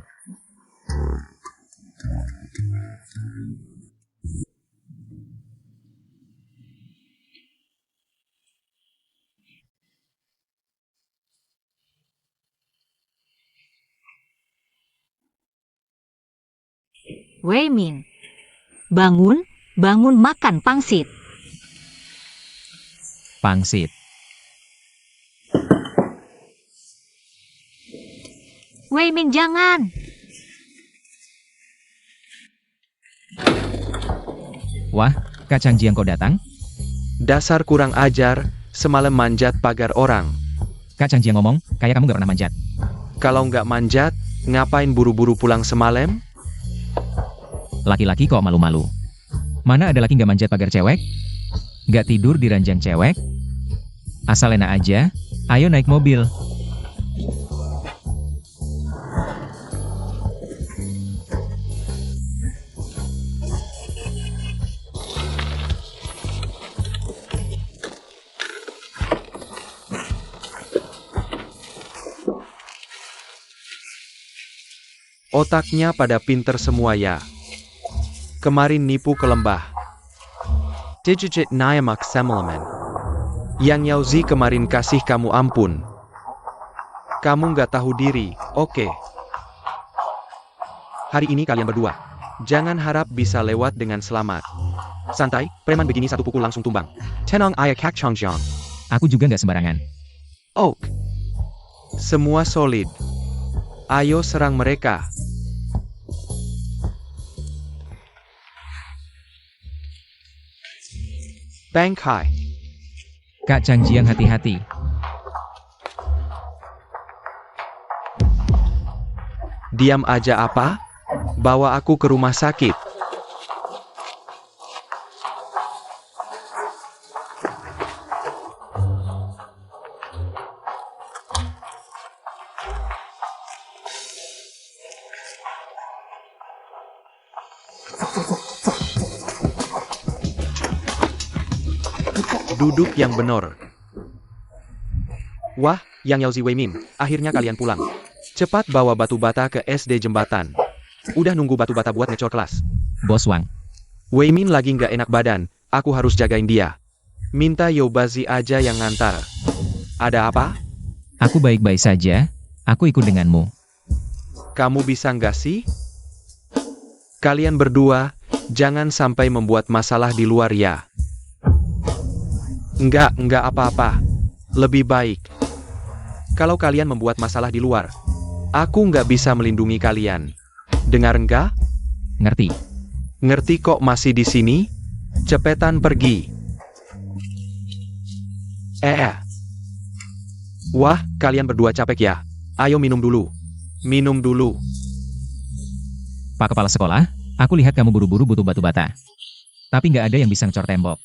D: Wei Min. Bangun, bangun makan pangsit.
B: Pangsit.
D: Wei Min jangan.
B: Wah, Kak Chang Jiang kok datang?
A: Dasar kurang ajar, semalam manjat pagar orang.
B: Kak Chang Jiang ngomong, kayak kamu gak pernah manjat.
A: Kalau nggak manjat, ngapain buru-buru pulang semalam?
B: Laki-laki kok malu-malu. Mana ada laki gak manjat pagar cewek? Gak tidur di ranjang cewek? Asal enak aja, ayo naik mobil.
A: Otaknya pada pinter semua ya. Kemarin nipu ke lembah. Digit Nyamak Semelaman. Yang Yauzi kemarin kasih kamu ampun. Kamu nggak tahu diri, oke. Hari ini kalian berdua. Jangan harap bisa lewat dengan selamat. Santai, preman begini satu pukul langsung tumbang. Tenang ayah Kak Chang Jiang.
B: Aku juga gak sembarangan.
A: Oke. Semua solid. Ayo serang mereka. Bank high.
B: Kak Chang Jiang hati-hati.
A: Diam aja apa? Bawa aku ke rumah sakit. Duduk yang benar. Wah, Yang Yauzi Wei Min, akhirnya kalian pulang. Cepat bawa batu bata ke SD jembatan. Udah nunggu batu bata buat ngecor kelas.
B: Bos Wang.
A: Wei Min lagi nggak enak badan, aku harus jagain dia. Minta Yobazi aja yang ngantar. Ada apa?
B: Aku baik-baik saja, aku ikut denganmu.
A: Kamu bisa nggak sih? Kalian berdua, jangan sampai membuat masalah di luar ya. Enggak apa-apa. Lebih baik. Kalau kalian membuat masalah di luar, aku nggak bisa melindungi kalian. Dengar nggak?
B: Ngerti?
A: Ngerti kok masih di sini? Cepetan pergi. Wah, kalian berdua capek ya? Ayo minum dulu. Minum dulu.
B: Pak Kepala Sekolah, aku lihat kamu buru-buru butuh batu bata. Tapi nggak ada yang bisa ngecor tembok.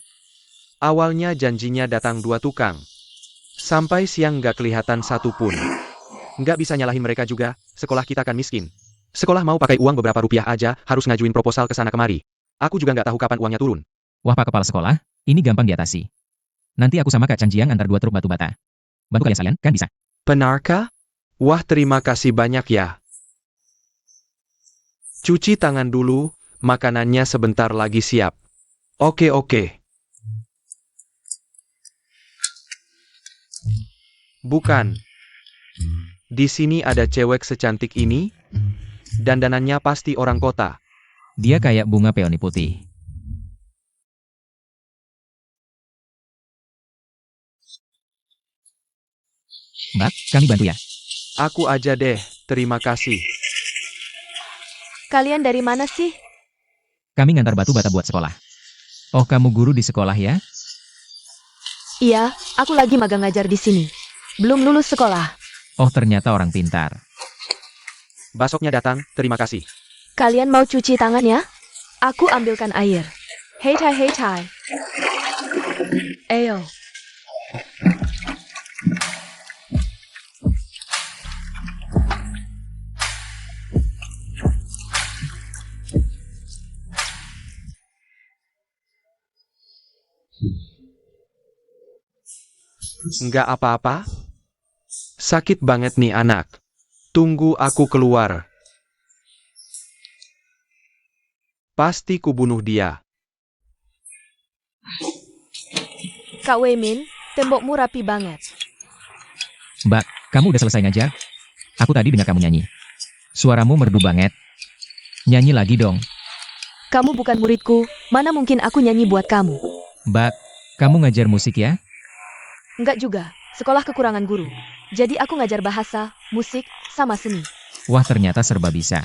A: Awalnya janjinya datang 2 tukang. Sampai siang nggak kelihatan satupun. Nggak bisa nyalahin mereka juga, sekolah kita kan miskin. Sekolah mau pakai uang beberapa rupiah aja, harus ngajuin proposal ke sana kemari. Aku juga nggak tahu kapan uangnya turun.
B: Wah Pak Kepala Sekolah, ini gampang diatasi. Nanti aku sama Kak Chan Jiang antar 2 truk batu bata. Bantu kalian sekalian, kan bisa?
A: Benarkah? Wah, terima kasih banyak ya. Cuci tangan dulu, makanannya sebentar lagi siap. Oke. Bukan. Di sini ada cewek secantik ini? Dandanannya pasti orang kota.
B: Dia kayak bunga peoni putih. Mbak, kami bantu ya.
A: Aku aja deh, terima kasih.
C: Kalian dari mana sih?
B: Kami ngantar batu bata buat sekolah. Oh, kamu guru di sekolah ya?
C: Iya, aku lagi magang ngajar di sini. Belum lulus sekolah.
B: Oh, ternyata orang pintar.
A: Basoknya datang, terima kasih.
C: Kalian mau cuci tangan ya? Aku ambilkan air. Hei tai. Ayo.
A: Nggak apa-apa? Sakit banget nih anak. Tunggu aku keluar. Pasti kubunuh dia.
C: Kak Wei Min, tembokmu rapi banget.
B: Mbak, kamu udah selesai ngajar? Aku tadi dengar kamu nyanyi. Suaramu merdu banget. Nyanyi lagi dong.
C: Kamu bukan muridku, mana mungkin aku nyanyi buat kamu?
B: Mbak, kamu ngajar musik ya?
C: Enggak juga, sekolah kekurangan guru. Jadi aku ngajar bahasa, musik, sama seni.
B: Wah, ternyata serba bisa.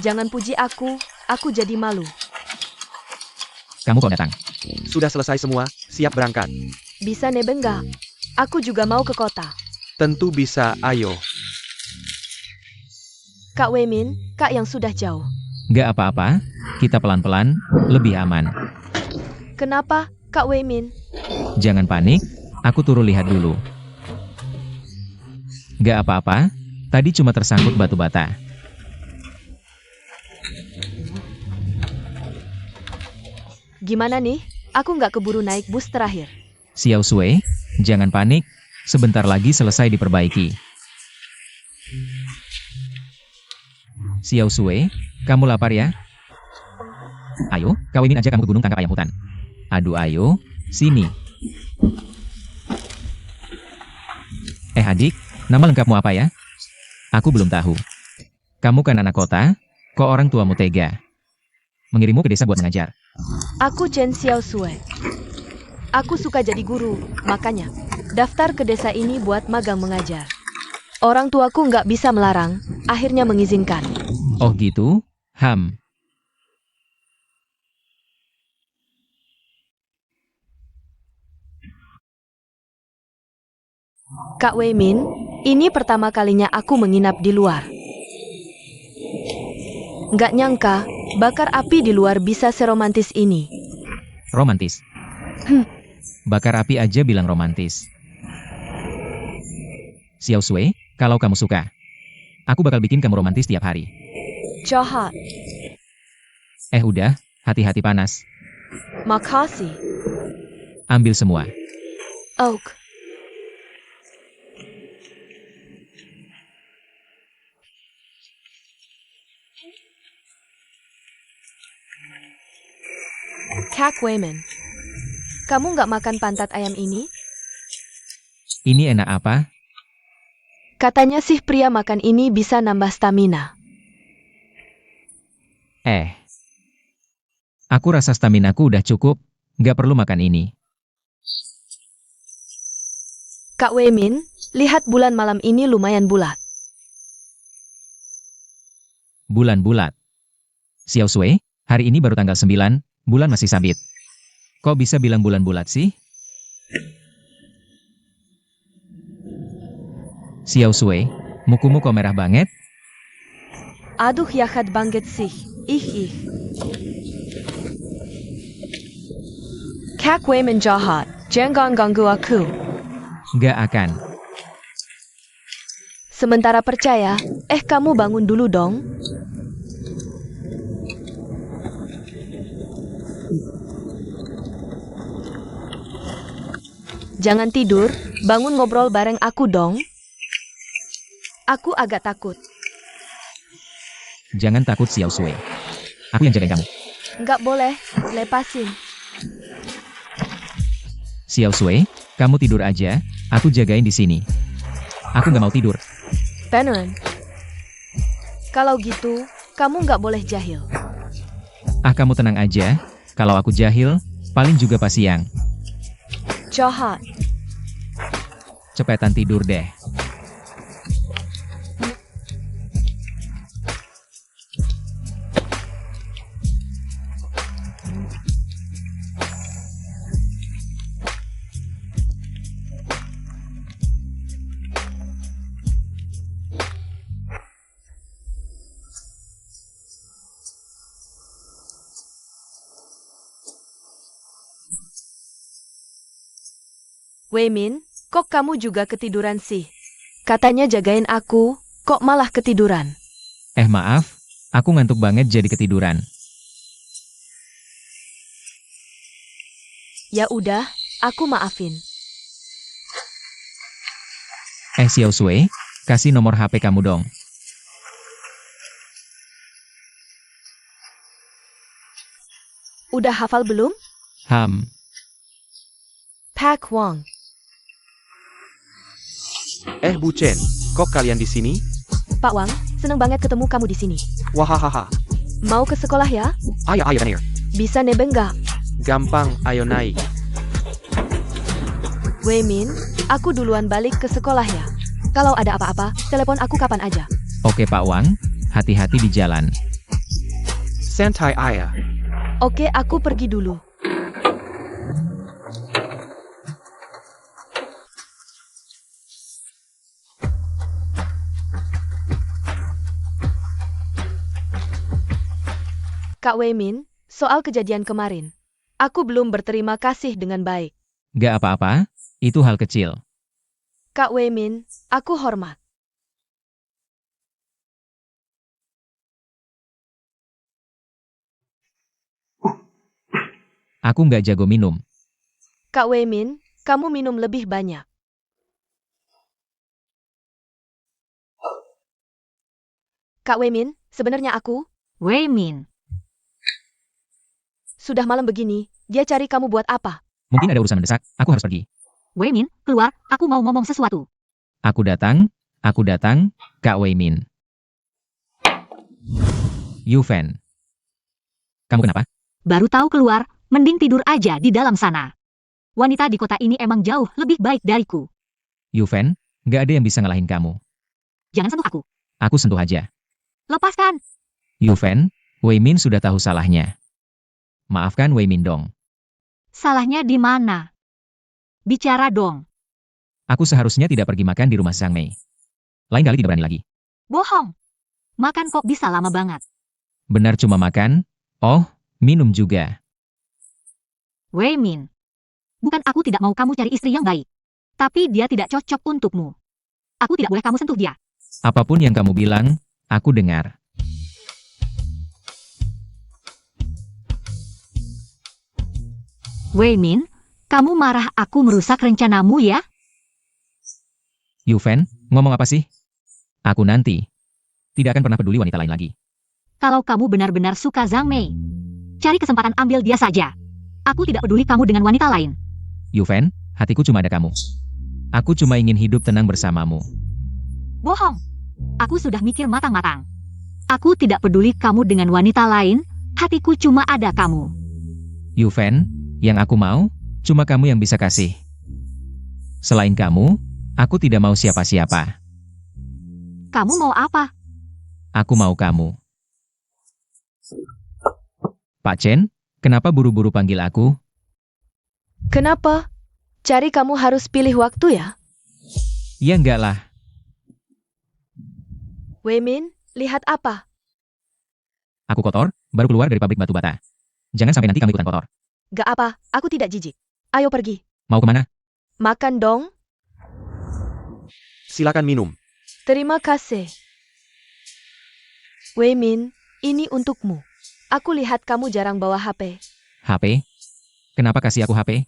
C: Jangan puji aku jadi malu.
B: Kamu kok datang?
A: Sudah selesai semua, siap berangkat.
C: Bisa nebeng nggak? Aku juga mau ke kota.
A: Tentu bisa, ayo.
C: Kak Wei Min, kak yang sudah jauh.
B: Nggak apa-apa, kita pelan-pelan, lebih aman.
C: Kenapa, Kak Wei Min?
B: Jangan panik, aku turun lihat dulu. Nggak apa-apa, tadi cuma tersangkut batu bata.
C: Gimana nih? Aku nggak keburu naik bus terakhir.
B: Xiao Sui, jangan panik, sebentar lagi selesai diperbaiki. Xiao Sui, kamu lapar ya? Ayo, kawinin aja kamu ke gunung tangkap ayam hutan. Aduh ayo, sini. Adik, nama lengkapmu apa ya? Aku belum tahu. Kamu kan anak kota, kok orang tuamu tega? Mengirimmu ke desa buat mengajar.
C: Aku Chen Xiao Sui. Aku suka jadi guru, makanya daftar ke desa ini buat magang mengajar. Orang tuaku nggak bisa melarang, akhirnya mengizinkan.
B: Oh gitu?
C: Kak Wei Min, ini pertama kalinya aku menginap di luar. Nggak nyangka, bakar api di luar bisa seromantis ini.
B: Romantis. Bakar api aja bilang romantis. Xiao Sui, kalau kamu suka, aku bakal bikin kamu romantis tiap hari.
C: Jahat.
B: Udah, hati-hati panas.
C: Makasih.
B: Ambil semua.
C: Oak. Kak Wayman, kamu nggak makan pantat ayam ini?
B: Ini enak apa?
C: Katanya sih pria makan ini bisa nambah stamina.
B: Aku rasa staminaku udah cukup, nggak perlu makan ini.
C: Kak Waymin, lihat bulan malam ini lumayan bulat.
B: Bulan bulat. Xiao Sui, hari ini baru tanggal 9, bulan masih sabit. Kok bisa bilang bulan bulat sih? Xiao Sui, mukumu kok merah banget?
C: Aduh jahat banget sih. Ih. Kak Wayman jahat, jangan ganggu aku.
B: Nggak akan.
C: Sementara percaya, kamu bangun dulu dong. Jangan tidur, bangun ngobrol bareng aku dong. Aku agak takut.
B: Jangan takut Xiao Sui. Aku yang jagain kamu.
C: Nggak boleh, lepasin.
B: Xiao Sui, kamu tidur aja, aku jagain di sini. Aku nggak mau tidur.
C: Beneran. Kalau gitu, kamu nggak boleh jahil.
B: Kamu tenang aja, kalau aku jahil, paling juga pas siang.
C: Jahat.
B: Cepetan tidur deh.
C: Waymin, kok kamu juga ketiduran sih? Katanya jagain aku, kok malah ketiduran?
B: Maaf, aku ngantuk banget jadi ketiduran.
C: Ya udah, aku maafin.
B: Xiao Sui, kasih nomor HP kamu dong.
C: Udah hafal belum? Pak Wang.
A: Bu Chen, kok kalian di sini?
C: Pak Wang, seneng banget ketemu kamu di sini.
A: Wahahaha.
C: Mau ke sekolah ya?
A: Ayo Daniel.
C: Bisa nebeng nggak?
A: Gampang, ayo naik.
C: Waymin, aku duluan balik ke sekolah ya. Kalau ada apa-apa, telepon aku kapan aja.
B: Oke Pak Wang, hati-hati di jalan.
A: Santai ayah.
C: Oke, aku pergi dulu. Kak Waymin, soal kejadian kemarin. Aku belum berterima kasih dengan baik.
B: Gak apa-apa, itu hal kecil.
C: Kak Waymin, aku hormat.
B: Aku nggak jago minum.
C: Kak Waymin, kamu minum lebih banyak. Kak Waymin, sebenarnya aku,
D: Waymin.
C: sudah malam begini, dia cari kamu buat apa?
B: Mungkin ada urusan mendesak, aku harus pergi.
D: Waymin, keluar, aku mau ngomong sesuatu.
B: Aku datang, Kak Waymin. Yufen. Kamu kenapa?
D: Baru tahu keluar, mending tidur aja di dalam sana. Wanita di kota ini emang jauh lebih baik dariku.
B: Yufen, nggak ada yang bisa ngalahin kamu.
D: Jangan sentuh aku.
B: Aku sentuh aja.
D: Lepaskan.
B: Yufen, Waymin sudah tahu salahnya. Maafkan Waymin dong.
D: Salahnya di mana? Bicara dong.
B: Aku seharusnya tidak pergi makan di rumah Zhang Mei. Lain kali tidak berani lagi.
D: Bohong. Makan kok bisa lama banget.
B: Benar cuma makan? Oh, minum juga.
D: Waymin. Bukan aku tidak mau kamu cari istri yang baik. Tapi dia tidak cocok untukmu. Aku tidak boleh kamu sentuh dia.
B: Apapun yang kamu bilang, aku dengar.
D: Waymin, kamu marah aku merusak rencanamu ya?
B: Yufen, ngomong apa sih? Aku nanti tidak akan pernah peduli wanita lain lagi.
D: Kalau kamu benar-benar suka Zhang Mei, cari kesempatan ambil dia saja. Aku tidak peduli kamu dengan wanita lain.
B: Yuven, hatiku cuma ada kamu. Aku cuma ingin hidup tenang bersamamu.
D: Bohong. Aku sudah mikir matang-matang. Aku tidak peduli kamu dengan wanita lain, hatiku cuma ada kamu.
B: Yuven, yang aku mau, cuma kamu yang bisa kasih. Selain kamu, aku tidak mau siapa-siapa.
D: Kamu mau apa?
B: Aku mau kamu. Pak Chen, kenapa buru-buru panggil aku?
C: Kenapa? Cari kamu harus pilih waktu ya?
B: Ya enggak lah.
C: Wei Min, lihat apa?
B: Aku kotor, baru keluar dari pabrik batu bata. Jangan sampai nanti kamu ikutan kotor.
C: Gak apa, aku tidak jijik. Ayo pergi.
B: Mau kemana?
C: Makan dong.
A: Silakan minum.
C: Terima kasih. Wei Min, ini untukmu. Aku lihat kamu jarang bawa HP.
B: HP? Kenapa kasih aku HP?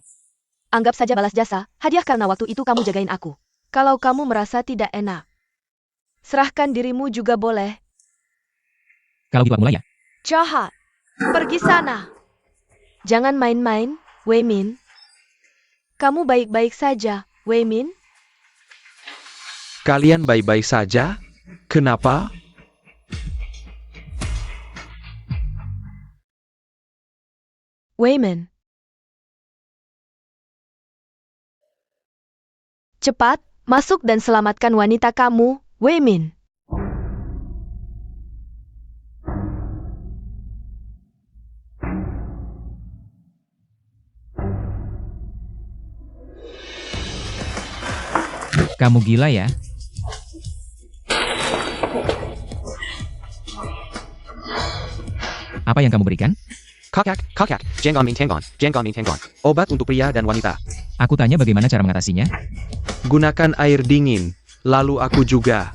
C: Anggap saja balas jasa, hadiah karena waktu itu kamu jagain aku. Kalau kamu merasa tidak enak, serahkan dirimu juga boleh.
B: Kalau gitu aku mulai ya.
C: Jahat. Pergi sana. Jangan main-main, Wei Min. Kamu baik-baik saja, Wei Min.
A: Kalian baik-baik saja? Kenapa?
C: Wei Min. Cepat, masuk dan selamatkan wanita kamu, Wei Min.
B: Kamu gila ya? Apa yang kamu berikan?
A: Kakak, kakak, Jenggon Ming Tenggon, Jenggon Ming Tenggon. Obat untuk pria dan wanita.
B: Aku tanya bagaimana cara mengatasinya?
A: Gunakan air dingin. Lalu aku juga.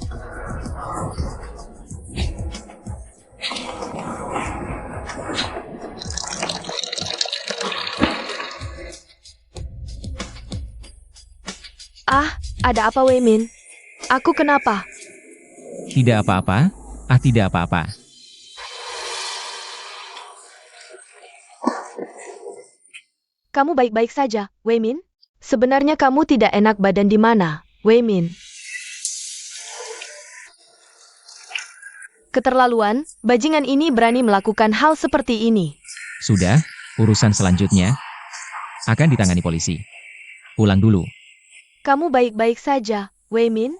C: Ah, ada apa Wei Min? Aku kenapa?
B: Tidak apa-apa. Tidak apa-apa.
C: Kamu baik-baik saja, Wei Min? Sebenarnya kamu tidak enak badan di mana, Wei Min? Keterlaluan, bajingan ini berani melakukan hal seperti ini.
B: Sudah, urusan selanjutnya akan ditangani polisi. Pulang dulu.
C: Kamu baik-baik saja, Wei Min?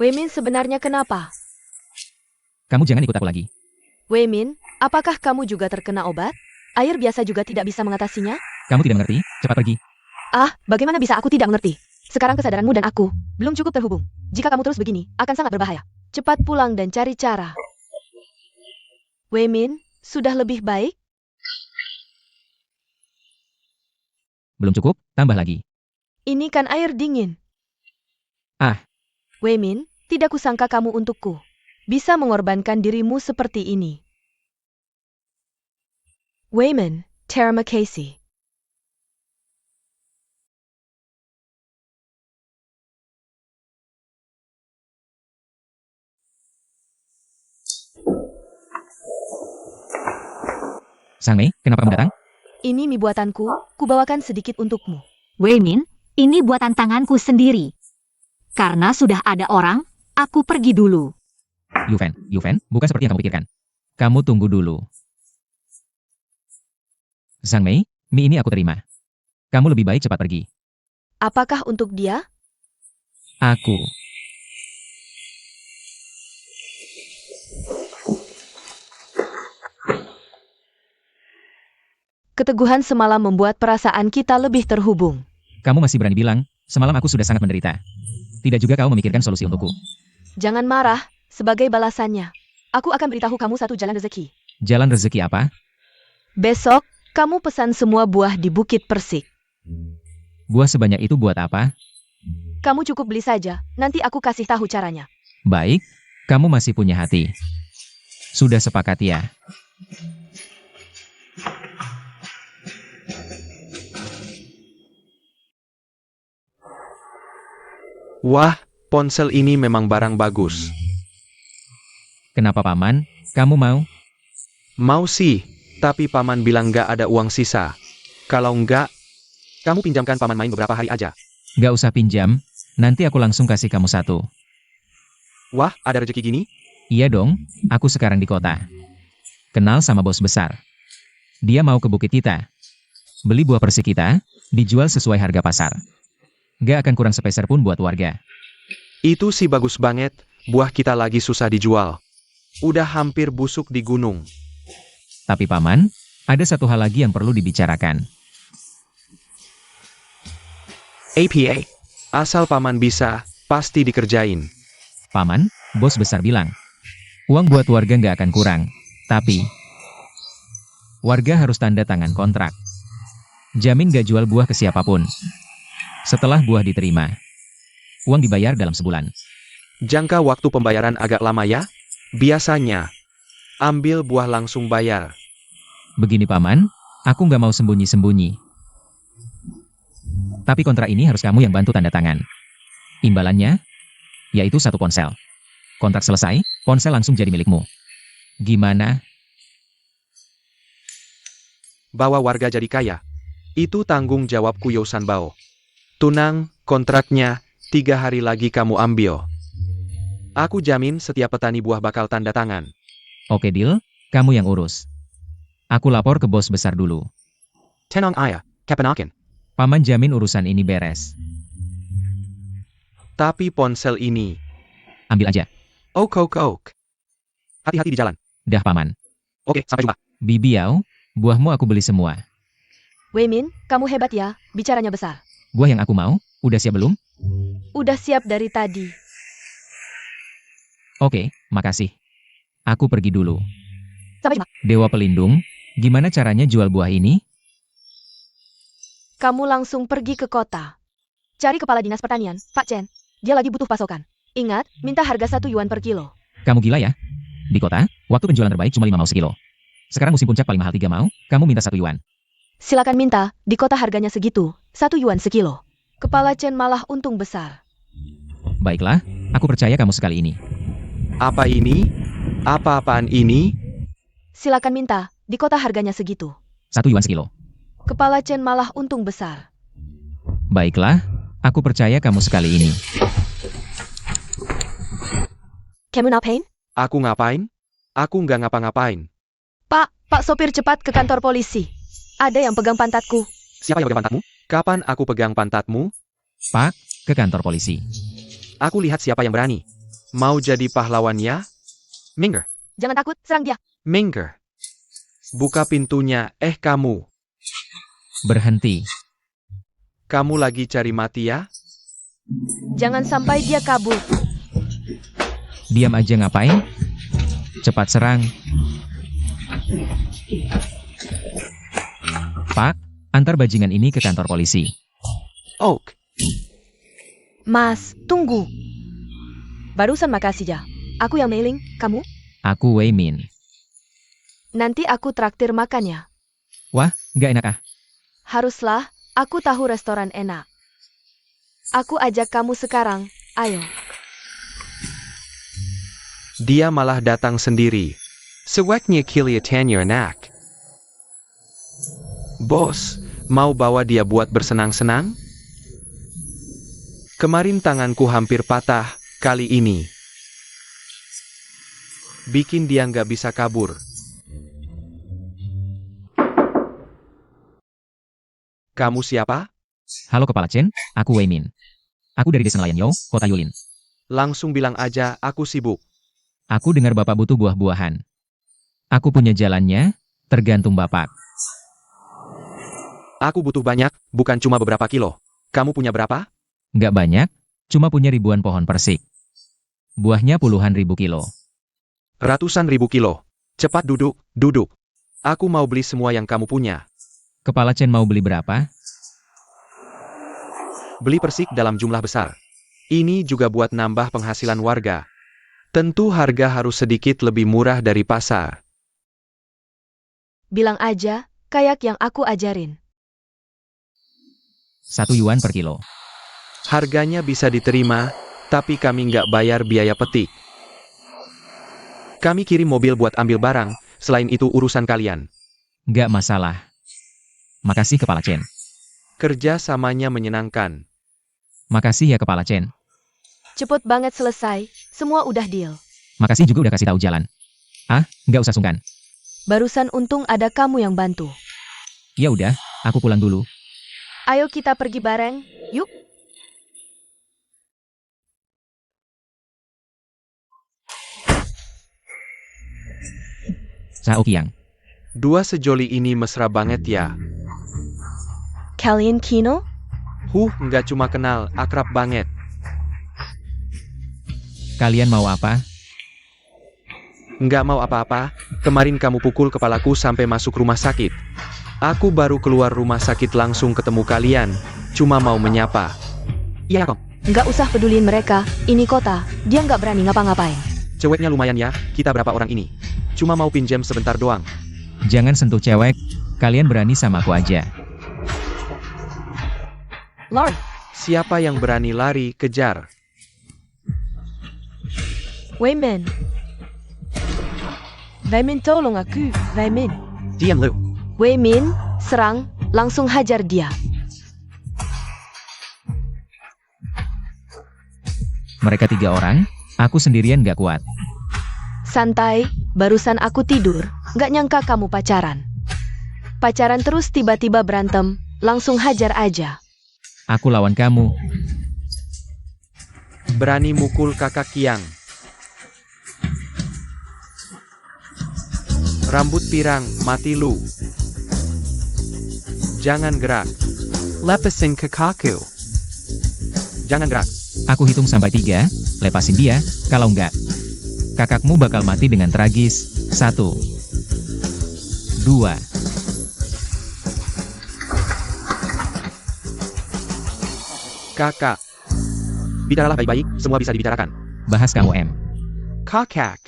C: Wei Min sebenarnya kenapa?
B: Kamu jangan ikut aku lagi.
C: Wei Min, apakah kamu juga terkena obat? Air biasa juga tidak bisa mengatasinya?
B: Kamu tidak mengerti? Cepat pergi.
C: Ah, bagaimana bisa aku tidak mengerti? Sekarang kesadaranmu dan aku belum cukup terhubung. Jika kamu terus begini, akan sangat berbahaya. Cepat pulang dan cari cara. Wei Min, sudah lebih baik?
B: Belum cukup? Tambah lagi.
C: Ini kan air dingin.
B: Ah.
C: Wei Min, tidak kusangka kamu untukku. Bisa mengorbankan dirimu seperti ini. Wei Min, terima kasih.
B: Sang Mei, kenapa kamu datang?
C: Ini mie buatanku, kubawakan sedikit untukmu.
D: Wei Min, ini buatan tanganku sendiri. Karena sudah ada orang, aku pergi dulu.
B: Yuven, bukan seperti yang kamu pikirkan. Kamu tunggu dulu. Sang Mei, mie ini aku terima. Kamu lebih baik cepat pergi.
C: Apakah untuk dia?
B: Aku.
C: Keteguhan semalam membuat perasaan kita lebih terhubung.
B: Kamu masih berani bilang, semalam aku sudah sangat menderita. Tidak juga kau memikirkan solusi untukku.
C: Jangan marah, sebagai balasannya. Aku akan beritahu kamu satu jalan rezeki.
B: Jalan rezeki apa?
C: Besok, kamu pesan semua buah di Bukit Persik.
B: Buah sebanyak itu buat apa?
C: Kamu cukup beli saja, nanti aku kasih tahu caranya.
B: Baik, kamu masih punya hati. Sudah sepakat ya?
A: Wah, Ponsel ini memang barang bagus.
B: Kenapa paman? Kamu mau?
A: Mau sih, tapi paman bilang nggak ada uang sisa. Kalau nggak, kamu pinjamkan paman main beberapa hari aja.
B: Gak usah pinjam, nanti aku langsung kasih kamu satu.
A: Wah, ada rezeki gini?
B: Iya dong, aku sekarang di kota. Kenal sama bos besar. Dia mau ke bukit kita. Beli buah persik kita, dijual sesuai harga pasar. Gak akan kurang sepeser pun buat warga.
A: Itu sih bagus banget, buah kita lagi susah dijual. Udah hampir busuk di gunung.
B: Tapi paman, ada satu hal lagi yang perlu dibicarakan.
A: APA. Asal paman bisa, pasti dikerjain.
B: Paman, bos besar bilang. Uang buat warga nggak akan kurang. Tapi, warga harus tanda tangan kontrak. Jamin gak jual buah ke siapapun. Setelah buah diterima, uang dibayar dalam sebulan.
A: Jangka waktu pembayaran agak lama ya? Biasanya, ambil buah langsung bayar.
B: Begini paman, aku nggak mau sembunyi-sembunyi. Tapi kontrak ini harus kamu yang bantu tanda tangan. Imbalannya, yaitu satu ponsel. Kontrak selesai, ponsel langsung jadi milikmu. Gimana?
A: Bawa warga jadi kaya. Itu tanggung jawabku Yosan Bao. Tunang, kontraknya, 3 hari lagi kamu ambil. Aku jamin setiap petani buah bakal tanda tangan.
B: Oke deal, kamu yang urus. Aku lapor ke bos besar dulu.
A: Tenang ayah, Kapanakin.
B: Paman jamin urusan ini beres.
A: Tapi ponsel ini.
B: Ambil aja.
A: Ok. Hati-hati di jalan.
B: Dah paman.
A: Oke, sampai jumpa.
B: Bibiau, buahmu aku beli semua.
C: Wei Min, kamu hebat ya, bicaranya besar.
B: Buah yang aku mau, udah siap belum?
C: Udah siap dari tadi.
B: Oke, makasih. Aku pergi dulu.
C: Sampai jumpa.
B: Dewa Pelindung, gimana caranya jual buah ini?
C: Kamu langsung pergi ke kota. Cari kepala dinas pertanian, Pak Chen. Dia lagi butuh pasokan. Ingat, minta harga 1 yuan per kilo.
B: Kamu gila ya? Di kota, waktu penjualan terbaik cuma 5 mau sekilo. Sekarang musim puncak paling mahal 3 mau, kamu minta 1 yuan.
C: Silakan minta, di kota harganya segitu, 1 yuan sekilo. Kepala Chen malah untung besar.
B: Baiklah, aku percaya kamu sekali ini.
A: Apa ini? Apa-apaan ini?
C: Silakan minta, di kota harganya segitu.
B: 1 yuan sekilo.
C: Kepala Chen malah untung besar.
B: Baiklah, aku percaya kamu sekali ini.
C: Kamu ngapain?
A: Aku ngapain? Aku nggak ngapa-ngapain.
C: Pak sopir cepat ke kantor polisi. Ada yang pegang pantatku.
A: Siapa yang pegang pantatmu? Kapan aku pegang pantatmu?
B: Pak, ke kantor polisi.
A: Aku lihat siapa yang berani. Mau jadi pahlawan ya? Minger.
C: Jangan takut, serang dia.
A: Minger. Buka pintunya, kamu.
B: Berhenti.
A: Kamu lagi cari mati ya?
C: Jangan sampai dia kabur.
B: Diam aja ngapain? Cepat serang. Pak, antar bajingan ini ke kantor polisi.
A: Ok.
C: Mas, tunggu. Barusan makasih ya. Aku yang mailing, kamu?
B: Aku Wei Min.
C: Nanti aku traktir makan ya.
B: Wah, nggak enak ah.
C: Haruslah, aku tahu restoran enak. Aku ajak kamu sekarang, ayo.
A: Dia malah datang sendiri. Sewaknya kelihatannya enak. Bos, mau bawa dia buat bersenang-senang? Kemarin tanganku hampir patah, kali ini bikin dia nggak bisa kabur. Kamu siapa?
B: Halo Kepala Chen, aku Wei Min. Aku dari Desa Nelayan Yao, Kota Yulin.
A: Langsung bilang aja, aku sibuk.
B: Aku dengar Bapak butuh buah-buahan. Aku punya jalannya, tergantung Bapak.
A: Aku butuh banyak, bukan cuma beberapa kilo. Kamu punya berapa?
B: Nggak banyak, cuma punya ribuan pohon persik. Buahnya puluhan ribu kilo.
A: Ratusan ribu kilo. Cepat duduk, duduk. Aku mau beli semua yang kamu punya.
B: Kepala Chen mau beli berapa?
A: Beli persik dalam jumlah besar. Ini juga buat nambah penghasilan warga. Tentu harga harus sedikit lebih murah dari pasar.
C: Bilang aja, kayak yang aku ajarin.
B: 1 yuan per kilo.
A: Harganya bisa diterima, Tapi kami nggak bayar biaya petik. Kami kirim mobil buat ambil barang, selain itu urusan kalian.
B: Nggak masalah. Makasih Kepala Chen.
A: Kerja samanya menyenangkan.
B: Makasih ya Kepala Chen.
C: Cepet banget selesai, semua udah deal.
B: Makasih juga udah kasih tahu jalan. Ah, nggak usah sungkan.
C: Barusan untung ada kamu yang bantu.
B: Ya udah, aku pulang dulu.
C: Ayo kita pergi bareng, yuk.
B: Sao Qiang.
A: Dua sejoli ini mesra banget ya.
C: Kalian Kino?
A: Nggak cuma kenal, akrab banget.
B: Kalian mau apa?
A: Nggak mau apa-apa, kemarin kamu pukul kepalaku sampai masuk rumah sakit. Aku baru keluar rumah sakit langsung ketemu kalian, cuma mau menyapa. Iya kok,
C: Nggak usah pedulin mereka, ini kota, dia nggak berani ngapa-ngapain.
A: ceweknya lumayan ya, kita berapa orang ini? Cuma mau pinjam sebentar doang.
B: Jangan sentuh cewek. Kalian berani sama aku aja.
C: Lord,
A: Siapa yang berani lari, kejar.
C: Wayman. Wayman tolong aku, Wayman.
A: Diam lu.
C: Wayman, serang, langsung hajar dia.
B: Mereka 3 orang, aku sendirian gak kuat.
C: Santai, barusan aku tidur, nggak nyangka kamu pacaran. Pacaran terus tiba-tiba berantem, langsung hajar aja.
B: Aku lawan kamu.
A: Berani mukul kakak Kiang. Rambut pirang, mati lu. Jangan gerak. Lepasin kakakku. Jangan gerak.
B: Aku hitung sampai 3, lepasin dia, kalau enggak. Kakakmu bakal mati dengan tragis. 1, 2.
A: Kakak. Bicaralah baik-baik, semua bisa dibicarakan.
B: Bahas kamu M.
A: Kakak.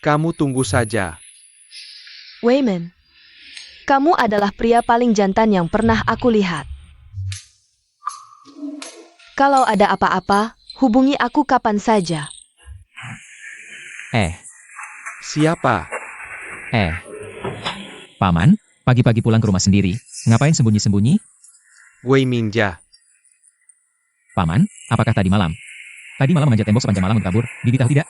A: Kamu tunggu saja.
C: Wayman, kamu adalah pria paling jantan yang pernah aku lihat. Kalau ada apa-apa, hubungi aku kapan saja.
A: Siapa?
B: Paman, pagi-pagi pulang ke rumah sendiri. Ngapain sembunyi-sembunyi?
A: Wei Minja.
B: Paman, apakah tadi malam? Tadi malam manjat tembok sepanjang malam untuk kabur, Bibi tahu tidak?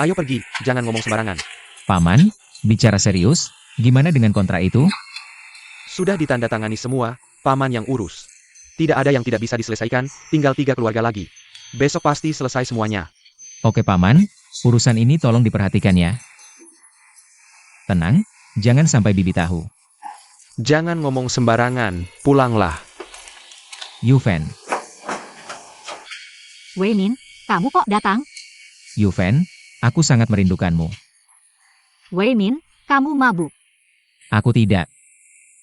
A: Ayo pergi, jangan ngomong sembarangan.
B: Paman, bicara serius, gimana dengan kontrak itu?
A: Sudah ditandatangani semua, paman yang urus. Tidak ada yang tidak bisa diselesaikan, tinggal 3 keluarga lagi. Besok pasti selesai semuanya.
B: Oke Paman, urusan ini tolong diperhatikan ya. Tenang, jangan sampai Bibi tahu.
A: Jangan ngomong sembarangan, pulanglah.
B: Yufen,
D: Waymin, kamu kok datang?
B: Yufen, aku sangat merindukanmu.
D: Waymin, kamu mabuk.
B: Aku tidak.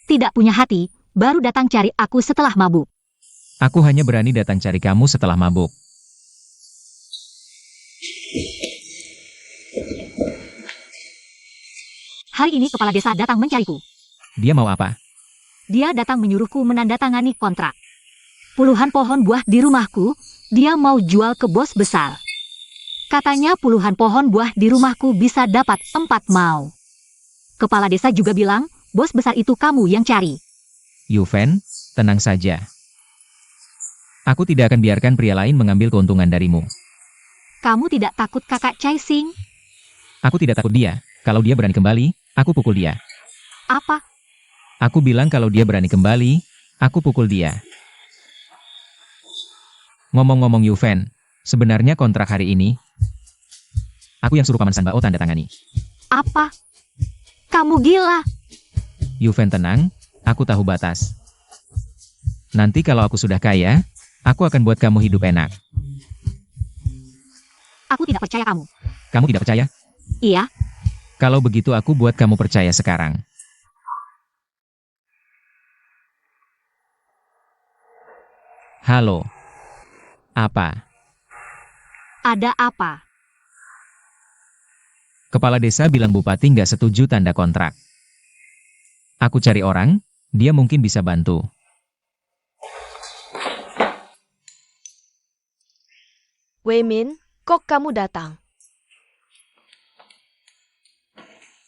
D: Tidak punya hati, baru datang cari aku setelah mabuk.
B: Aku hanya berani datang cari kamu setelah mabuk.
D: Hari ini kepala desa datang mencariku.
B: Dia mau apa?
D: Dia datang menyuruhku menandatangani kontrak. Puluhan pohon buah di rumahku, dia mau jual ke bos besar. Katanya puluhan pohon buah di rumahku bisa dapat 4 mau. Kepala desa juga bilang, bos besar itu kamu yang cari.
B: Yufen, tenang saja. Aku tidak akan biarkan pria lain mengambil keuntungan darimu.
D: Kamu tidak takut kakak Chai Sing?
B: Aku tidak takut dia. Kalau dia berani kembali, aku pukul dia.
D: Apa?
B: Aku bilang kalau dia berani kembali, aku pukul dia. Ngomong-ngomong Yufen, sebenarnya kontrak hari ini, aku yang suruh Paman Sanbao tanda tangani.
D: Apa? Kamu gila?
B: Yufen tenang, aku tahu batas. Nanti kalau aku sudah kaya, aku akan buat kamu hidup enak.
D: Aku tidak percaya kamu.
B: Kamu tidak percaya?
D: Iya,
B: Kalau begitu aku buat kamu percaya sekarang. Halo. Apa?
D: ada apa?
B: Kepala desa bilang bupati nggak setuju tanda kontrak. Aku cari orang, Dia mungkin bisa bantu.
C: Wei Min, kok kamu datang?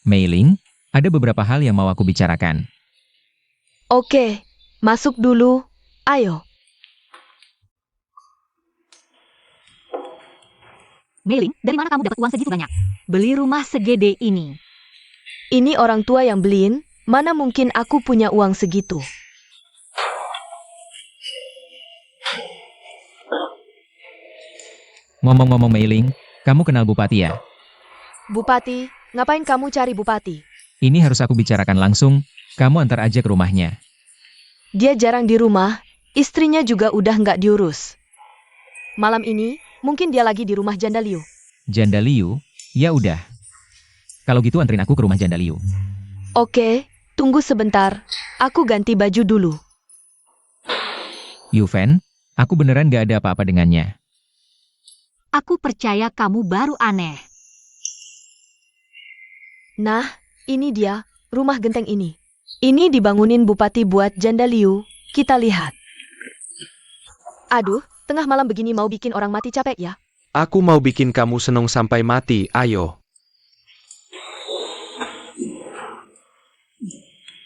B: Mei Ling, ada beberapa hal yang mau aku bicarakan.
C: Oke, masuk dulu. Ayo.
D: Mei Ling, dari mana kamu dapat uang segitu banyak? Beli rumah segede ini.
C: Ini orang tua yang beliin, mana mungkin aku punya uang segitu.
B: Ngomong-ngomong Mei Ling, kamu kenal Bupati ya?
C: Bupati, ngapain kamu cari Bupati?
B: Ini harus aku bicarakan langsung, kamu antar aja ke rumahnya.
C: Dia jarang di rumah, istrinya juga udah nggak diurus. Malam ini, mungkin dia lagi di rumah Janda Liu.
B: Janda Liu? Ya udah. Kalau gitu anterin aku ke rumah Janda Liu.
C: Oke, tunggu sebentar. Aku ganti baju dulu.
B: Yufen, aku beneran gak ada apa-apa dengannya.
D: Aku percaya kamu baru aneh.
C: Nah, ini dia, rumah genteng ini. Ini dibangunin Bupati buat Janda Liu, kita lihat. Aduh, tengah malam begini mau bikin orang mati capek ya?
A: Aku mau bikin kamu seneng sampai mati, ayo.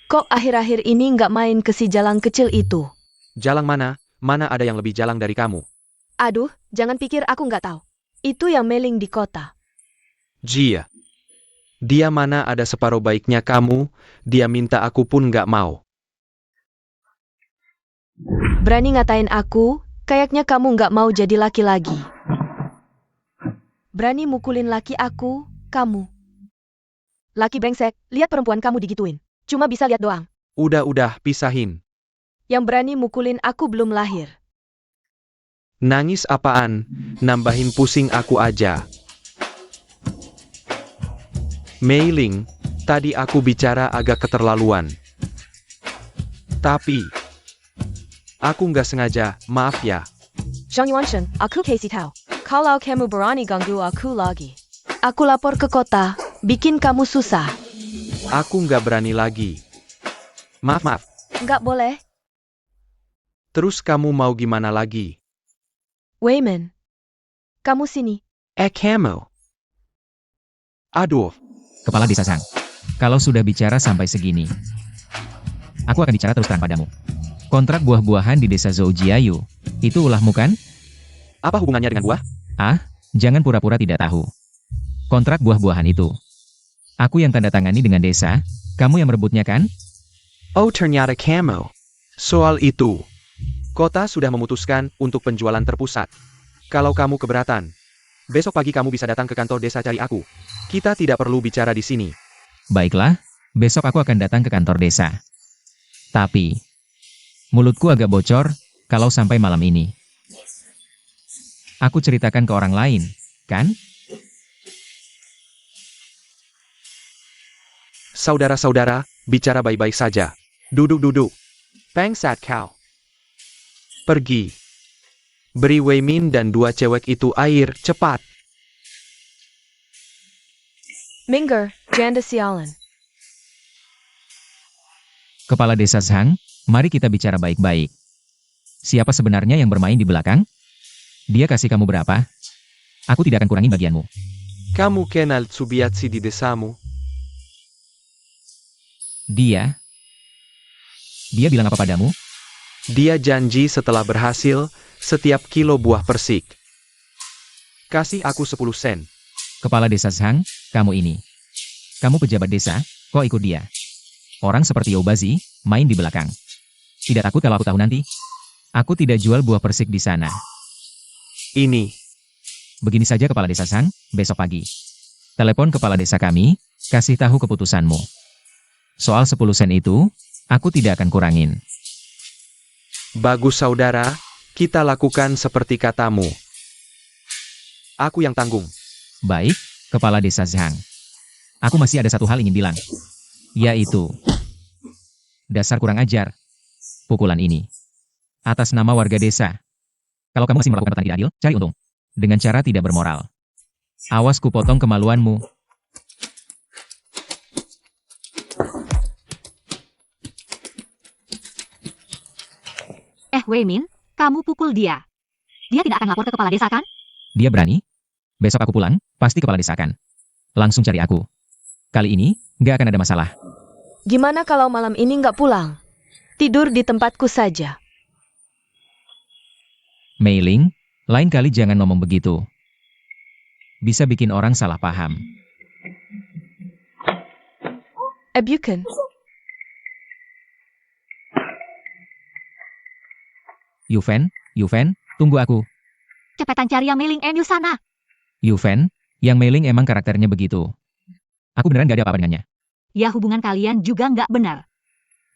C: Kok akhir-akhir ini nggak main ke si jalan kecil itu?
A: Jalang mana? Mana ada yang lebih jalang dari kamu?
C: Aduh, jangan pikir aku nggak tahu. Itu yang meling di kota.
A: Jia. Dia mana ada separuh baiknya kamu, dia minta aku pun nggak mau.
C: Berani ngatain aku, kayaknya kamu nggak mau jadi laki lagi. Berani mukulin laki aku, kamu. Laki brengsek, lihat perempuan kamu digituin. Cuma bisa lihat doang.
A: Udah, pisahin.
C: Yang berani mukulin aku belum lahir.
A: Nangis apaan? Nambahin pusing aku aja. Mei Ling, tadi aku bicara agak keterlaluan. Tapi, aku nggak sengaja, maaf ya.
C: Zhang Yuanshen, aku kasih tahu. Kalau kamu berani ganggu aku lagi. Aku lapor ke kota, bikin kamu susah.
A: Aku nggak berani lagi. Maaf.
C: Nggak boleh.
A: Terus kamu mau gimana lagi?
C: Wayman. Kamu sini.
A: Kamu. Aduh.
B: Kepala Desa Sang. Kalau sudah bicara sampai segini, aku akan bicara terus terang padamu. Kontrak buah-buahan di desa Zhoujiayu, itu ulahmu kan?
A: Apa hubungannya dengan buah?
B: Ah, jangan pura-pura tidak tahu. Kontrak buah-buahan itu. Aku yang tanda tangani dengan desa, kamu yang merebutnya kan?
A: Oh ternyata kamu. Soal itu. Kota sudah memutuskan untuk penjualan terpusat. Kalau kamu keberatan, besok pagi kamu bisa datang ke kantor desa cari aku. Kita tidak perlu bicara di sini.
B: Baiklah, besok aku akan datang ke kantor desa. Tapi, mulutku agak bocor, kalau sampai malam ini. Aku ceritakan ke orang lain, kan?
A: Saudara-saudara, bicara baik-baik saja. Duduk. Bangsat kau. Pergi. Beri Wei Min dan dua cewek itu air, cepat.
C: Minger, Janda sialan.
B: Kepala Desa Zhang, mari kita bicara baik-baik. Siapa sebenarnya yang bermain di belakang? Dia kasih kamu berapa? Aku tidak akan kurangi bagianmu.
A: Kamu kenal Tsubiatsi di desamu?
B: Dia bilang apa padamu?
A: Dia janji setelah berhasil, setiap kilo buah persik. Kasih aku 10 sen.
B: Kepala Desa Zhang, kamu ini. Kamu pejabat desa, kok ikut dia? Orang seperti Youbazi, main di belakang. Tidak takut kalau aku tahu nanti? Aku tidak jual buah persik di sana.
A: Ini.
B: Begini saja Kepala Desa Zhang, besok pagi. Telepon Kepala Desa kami, kasih tahu keputusanmu. Soal 10 sen itu, aku tidak akan kurangin.
A: Bagus saudara, kita lakukan seperti katamu. Aku yang tanggung.
B: Baik, Kepala Desa Zhang. Aku masih ada satu hal ingin bilang. Yaitu, dasar kurang ajar. Pukulan ini. Atas nama warga desa. Kalau kamu masih melakukan pertanyaan tidak adil, cari untung. Dengan cara tidak bermoral. Awas ku potong kemaluanmu.
D: Weimin, kamu pukul dia. Dia tidak akan lapor ke kepala desa kan?
B: Dia berani? Besok aku pulang, pasti kepala desa kan. Langsung cari aku. Kali ini, nggak akan ada masalah.
C: Gimana kalau malam ini nggak pulang? Tidur di tempatku saja.
B: Mei Ling, lain kali jangan ngomong begitu. Bisa bikin orang salah paham.
C: Bukan.
B: Yufen, tunggu aku.
D: Cepetan cari yang Mei Ling Enyu sana.
B: Yufen, yang Mei Ling emang karakternya begitu. Aku beneran gak ada apa-apa dengannya.
D: Ya hubungan kalian juga nggak benar.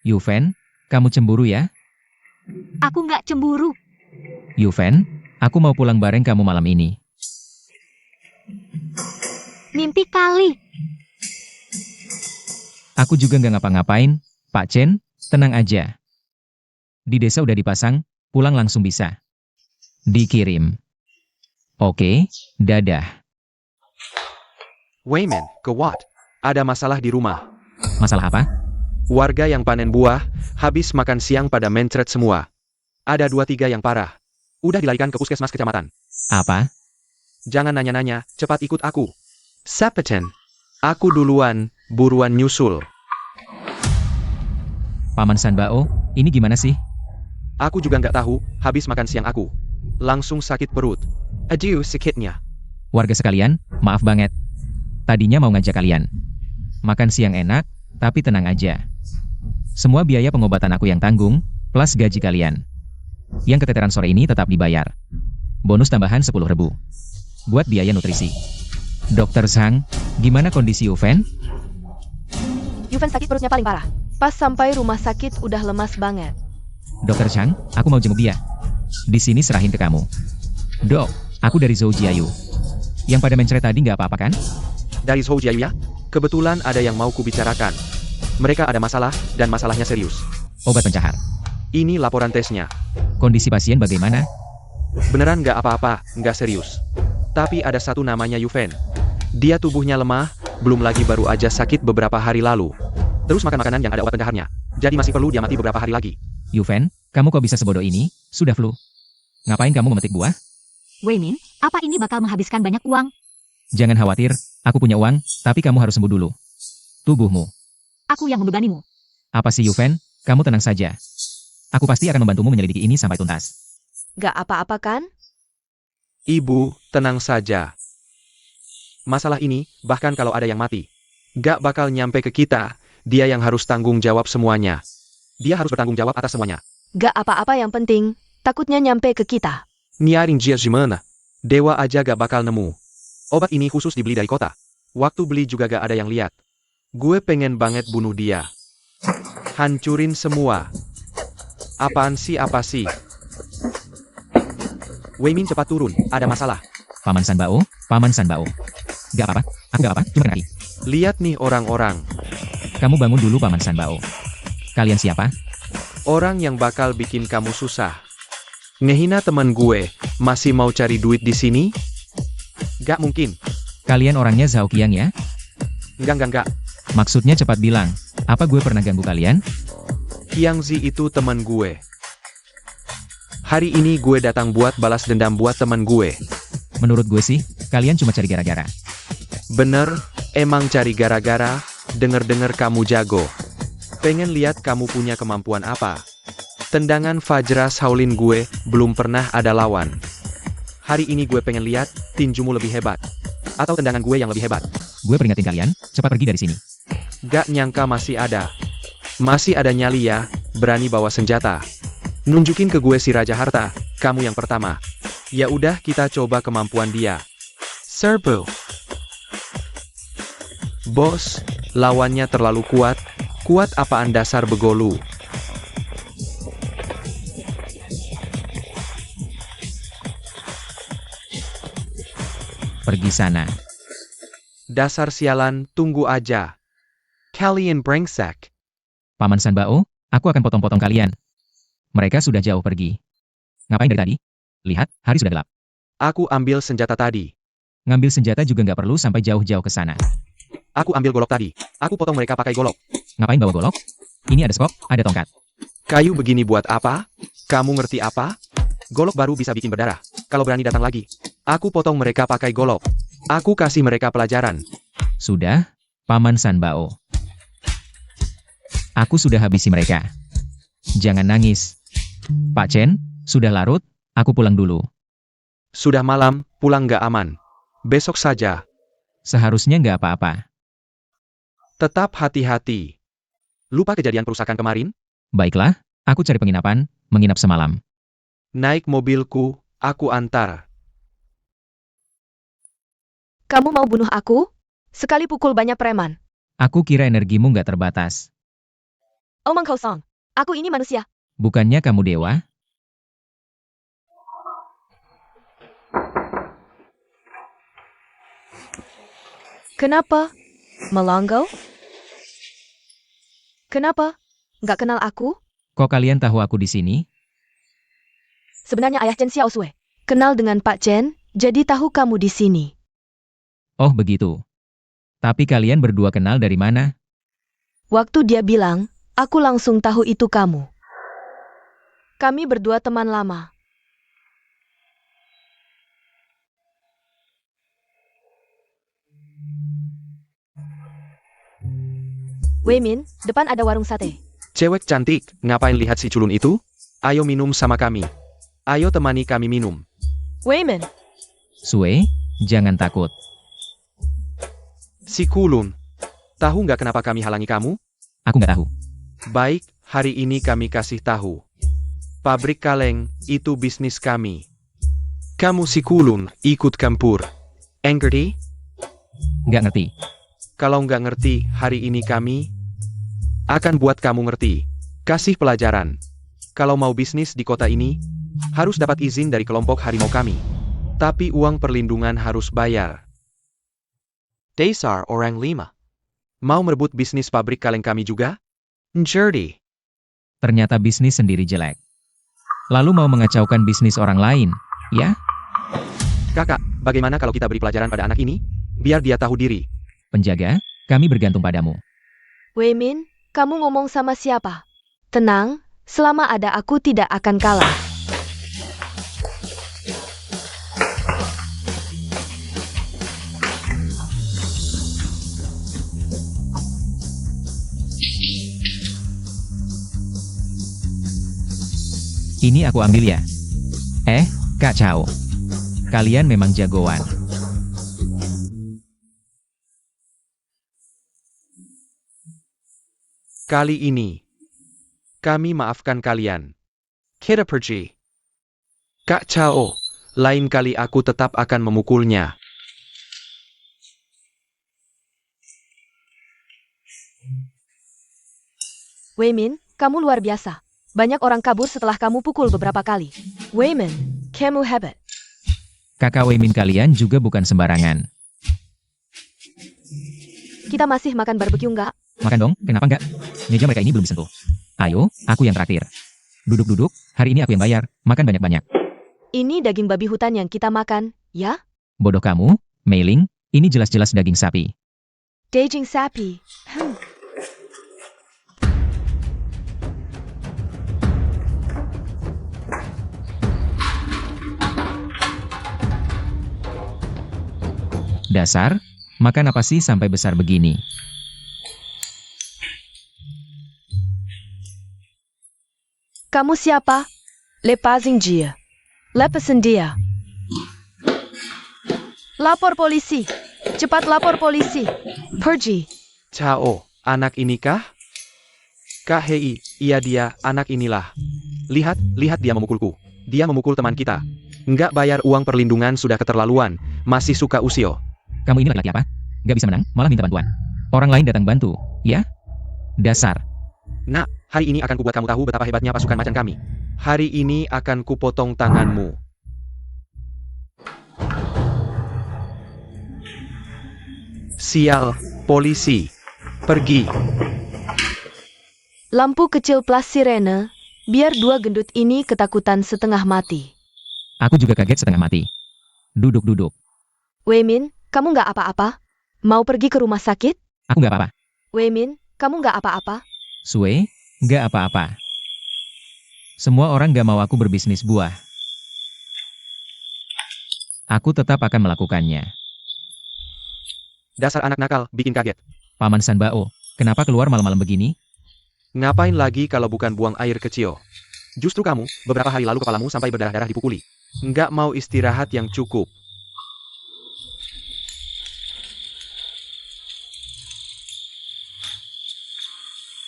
B: Yufen, kamu cemburu ya?
D: Aku nggak cemburu.
B: Yufen, aku mau pulang bareng kamu malam ini.
D: Mimpi kali.
B: Aku juga nggak ngapa-ngapain, Pak Chen, tenang aja. Di desa udah dipasang, pulang langsung bisa. Dikirim. Oke, dadah.
A: Weimin, gawat. Ada masalah di rumah.
B: Masalah apa?
A: Warga yang panen buah, habis makan siang pada mencret semua. Ada 2-3 yang parah. Udah dilarikan ke puskesmas kecamatan.
B: Apa?
A: Jangan nanya-nanya, cepat ikut aku. Sepeten. Aku duluan, buruan nyusul.
B: Paman Sanbao, ini gimana sih?
A: Aku juga nggak tahu, habis makan siang aku. Langsung sakit perut. Aduh, sakitnya.
B: Warga sekalian, maaf banget. Tadinya mau ngajak kalian. Makan siang enak, tapi tenang aja. Semua biaya pengobatan aku yang tanggung, plus gaji kalian. Yang keteteran sore ini tetap dibayar. Bonus tambahan 10.000. Buat biaya nutrisi. Dokter Zhang, gimana kondisi Yufen?
C: Yufen sakit perutnya paling parah. Pas sampai rumah sakit udah lemas banget.
B: Dokter Zhang, aku mau jenguk dia. Di sini serahin ke kamu. Dok, aku dari Zhou Jiayu. Yang pada mencret tadi nggak apa-apa kan?
A: Dari Zhou Jiayu ya? Kebetulan ada yang mau kubicarakan. Mereka ada masalah, dan masalahnya serius.
B: Obat pencahar.
A: Ini laporan tesnya.
B: Kondisi pasien bagaimana?
A: Beneran nggak apa-apa, nggak serius. Tapi ada satu namanya Yufen. Dia tubuhnya lemah, belum lagi baru aja sakit beberapa hari lalu. Terus makan makanan yang ada obat pencaharnya. Jadi masih perlu dia mati beberapa hari lagi.
B: Yufen, kamu kok bisa sebodoh ini? Sudah flu. Ngapain kamu memetik buah?
D: Weimin, apa ini bakal menghabiskan banyak uang?
B: Jangan khawatir, aku punya uang, tapi kamu harus sembuh dulu. Tubuhmu.
D: Aku yang membebanimu.
B: Apa sih Yufen? Kamu tenang saja. Aku pasti akan membantumu menyelidiki ini sampai tuntas.
C: Gak apa-apa kan?
A: Ibu, tenang saja. Masalah ini, bahkan kalau ada yang mati, gak bakal nyampe ke kita. Dia yang harus tanggung jawab semuanya. Dia harus bertanggung jawab atas semuanya.
C: Gak apa-apa yang penting, takutnya nyampe ke kita.
A: Nyaring jia gimana? Dewa aja gak bakal nemu. Obat ini khusus dibeli dari kota. Waktu beli juga gak ada yang lihat. Gue pengen banget bunuh dia. Hancurin semua. Apaan sih apa sih? Weimin cepat turun, ada masalah.
B: Paman Sanbao, Paman Sanbao. Gak apa-apa, aku gak apa-apa, cuma kena kaki.
A: Lihat nih orang-orang.
B: Kamu bangun dulu Paman Sanbao. Kalian siapa?
A: Orang yang bakal bikin kamu susah. Ngehina teman gue, masih mau cari duit di sini? Gak mungkin.
B: Kalian orangnya Zhao Qiang ya?
A: Enggak.
B: Maksudnya cepat bilang, apa gue pernah ganggu kalian?
A: Qiang Zi itu teman gue. Hari ini gue datang buat balas dendam buat teman gue.
B: Menurut gue sih, kalian cuma cari gara-gara.
A: Bener, emang cari gara-gara, denger-denger kamu jago. Pengen lihat kamu punya kemampuan apa. Tendangan Fajra Shaolin gue, belum pernah ada lawan. Hari ini gue pengen lihat, tinjumu lebih hebat. Atau tendangan gue yang lebih hebat.
B: Gue peringatin kalian, cepat pergi dari sini.
A: Gak nyangka masih ada. Masih ada nyali ya, berani bawa senjata. Nunjukin ke gue si Raja Harta, kamu yang pertama. Ya udah kita coba kemampuan dia. Serbu. Bos, lawannya terlalu kuat. Kuat apaan dasar begolu.
B: Pergi sana.
A: Dasar sialan, tunggu aja. Kalian brengsek.
B: Paman Sanbao, aku akan potong-potong kalian. Mereka sudah jauh pergi. Ngapain dari tadi? Lihat, hari sudah gelap.
A: Aku ambil senjata tadi.
B: Ngambil senjata juga nggak perlu sampai jauh-jauh ke sana.
A: Aku ambil golok tadi. Aku potong mereka pakai golok.
B: Ngapain bawa golok? Ini ada skop, ada tongkat.
A: Kayu begini buat apa? Kamu ngerti apa? Golok baru bisa bikin berdarah. Kalau berani datang lagi, aku potong mereka pakai golok. Aku kasih mereka pelajaran.
B: Sudah, Paman Sanbao. Aku sudah habisi mereka. Jangan nangis. Pak Chen, sudah larut, aku pulang dulu.
A: Sudah malam, pulang nggak aman. Besok saja.
B: Seharusnya nggak apa-apa.
A: Tetap hati-hati. Lupa kejadian perusakan kemarin?
B: Baiklah, aku cari penginapan, menginap semalam.
A: Naik mobilku, aku antar.
C: Kamu mau bunuh aku? Sekali pukul banyak preman.
B: Aku kira energimu nggak terbatas.
C: Omong kosong. Aku ini manusia.
B: Bukannya kamu dewa?
C: Kenapa? Melongo? Kenapa? Nggak kenal aku?
B: Kok kalian tahu aku di sini?
C: Sebenarnya ayah Chen Xiaosui. Kenal dengan Pak Chen, jadi tahu kamu di sini.
B: Oh begitu. Tapi kalian berdua kenal dari mana?
C: Waktu dia bilang, aku langsung tahu itu kamu. Kami berdua teman lama. Wei Min, depan ada warung sate.
A: Cewek cantik, ngapain lihat si culun itu? Ayo minum sama kami. Ayo temani kami minum.
C: Wei Min,
B: Sue, jangan takut.
A: Si kulun. Tahu nggak kenapa kami halangi kamu?
B: Aku nggak tahu.
A: Baik, hari ini kami kasih tahu. Pabrik kaleng, itu bisnis kami. Kamu si kulun, ikut campur. Ngerti?
B: Nggak ngerti.
A: Kalau nggak ngerti, hari ini kami akan buat kamu ngerti. Kasih pelajaran. Kalau mau bisnis di kota ini, harus dapat izin dari kelompok harimau kami. Tapi uang perlindungan harus bayar. Dasar orang lima. Mau merebut bisnis pabrik kaleng kami juga? Ngerti?
B: Ternyata bisnis sendiri jelek. Lalu mau mengacaukan bisnis orang lain, ya?
A: Kakak, bagaimana kalau kita beri pelajaran pada anak ini? Biar dia tahu diri.
B: Penjaga, kami bergantung padamu.
C: Wei Min, kamu ngomong sama siapa? Tenang, selama ada aku tidak akan kalah.
B: Ini aku ambil ya. Kak Cao. Kalian memang jagoan.
A: Kali ini, kami maafkan kalian. Kita pergi. Kak Cao, lain kali aku tetap akan memukulnya.
C: Wei Min, kamu luar biasa. Banyak orang kabur setelah kamu pukul beberapa kali. Wei Min, kamu hebat.
B: Kakak Weimin kalian juga bukan sembarangan.
C: Kita masih makan barbeque nggak?
B: Makan dong, kenapa enggak? Meja mereka ini belum disentuh. Ayo, aku yang traktir. Duduk-duduk, hari ini aku yang bayar, makan banyak-banyak.
C: Ini daging babi hutan yang kita makan, ya?
B: Bodoh kamu, Mei-ling, ini jelas-jelas daging sapi.
C: Daging sapi.
B: Dasar, makan apa sih sampai besar begini?
C: Kamu siapa? Lepasing dia. Lepasin dia. Lapor polisi. Cepat lapor polisi. Pergi.
A: Cao, anak ini kah? Kak Hei, iya dia, anak inilah. Lihat dia memukulku. Dia memukul teman kita. Nggak bayar uang perlindungan sudah keterlaluan. Masih suka usio.
B: Kamu ini laki-laki apa? Gak bisa menang, malah minta bantuan. Orang lain datang bantu, ya? Dasar.
A: Nak, hari ini akan kubuat kamu tahu betapa hebatnya pasukan macan kami. Hari ini akan kupotong tanganmu. Sial, polisi. Pergi.
C: Lampu kecil plus sirene. Biar dua gendut ini ketakutan setengah mati.
B: Aku juga kaget setengah mati. Duduk-duduk.
C: Wei Min, kamu nggak apa-apa? Mau pergi ke rumah sakit?
B: Aku gak apa-apa.
C: Wei Min, kamu nggak apa-apa?
B: Sue, gak apa-apa. Semua orang gak mau aku berbisnis buah. Aku tetap akan melakukannya.
A: Dasar anak nakal, bikin kaget.
B: Paman Sanbao, kenapa keluar malam-malam begini?
A: Ngapain lagi kalau bukan buang air kecil? Justru kamu, beberapa hari lalu kepalamu sampai berdarah-darah dipukuli. Nggak mau istirahat yang cukup.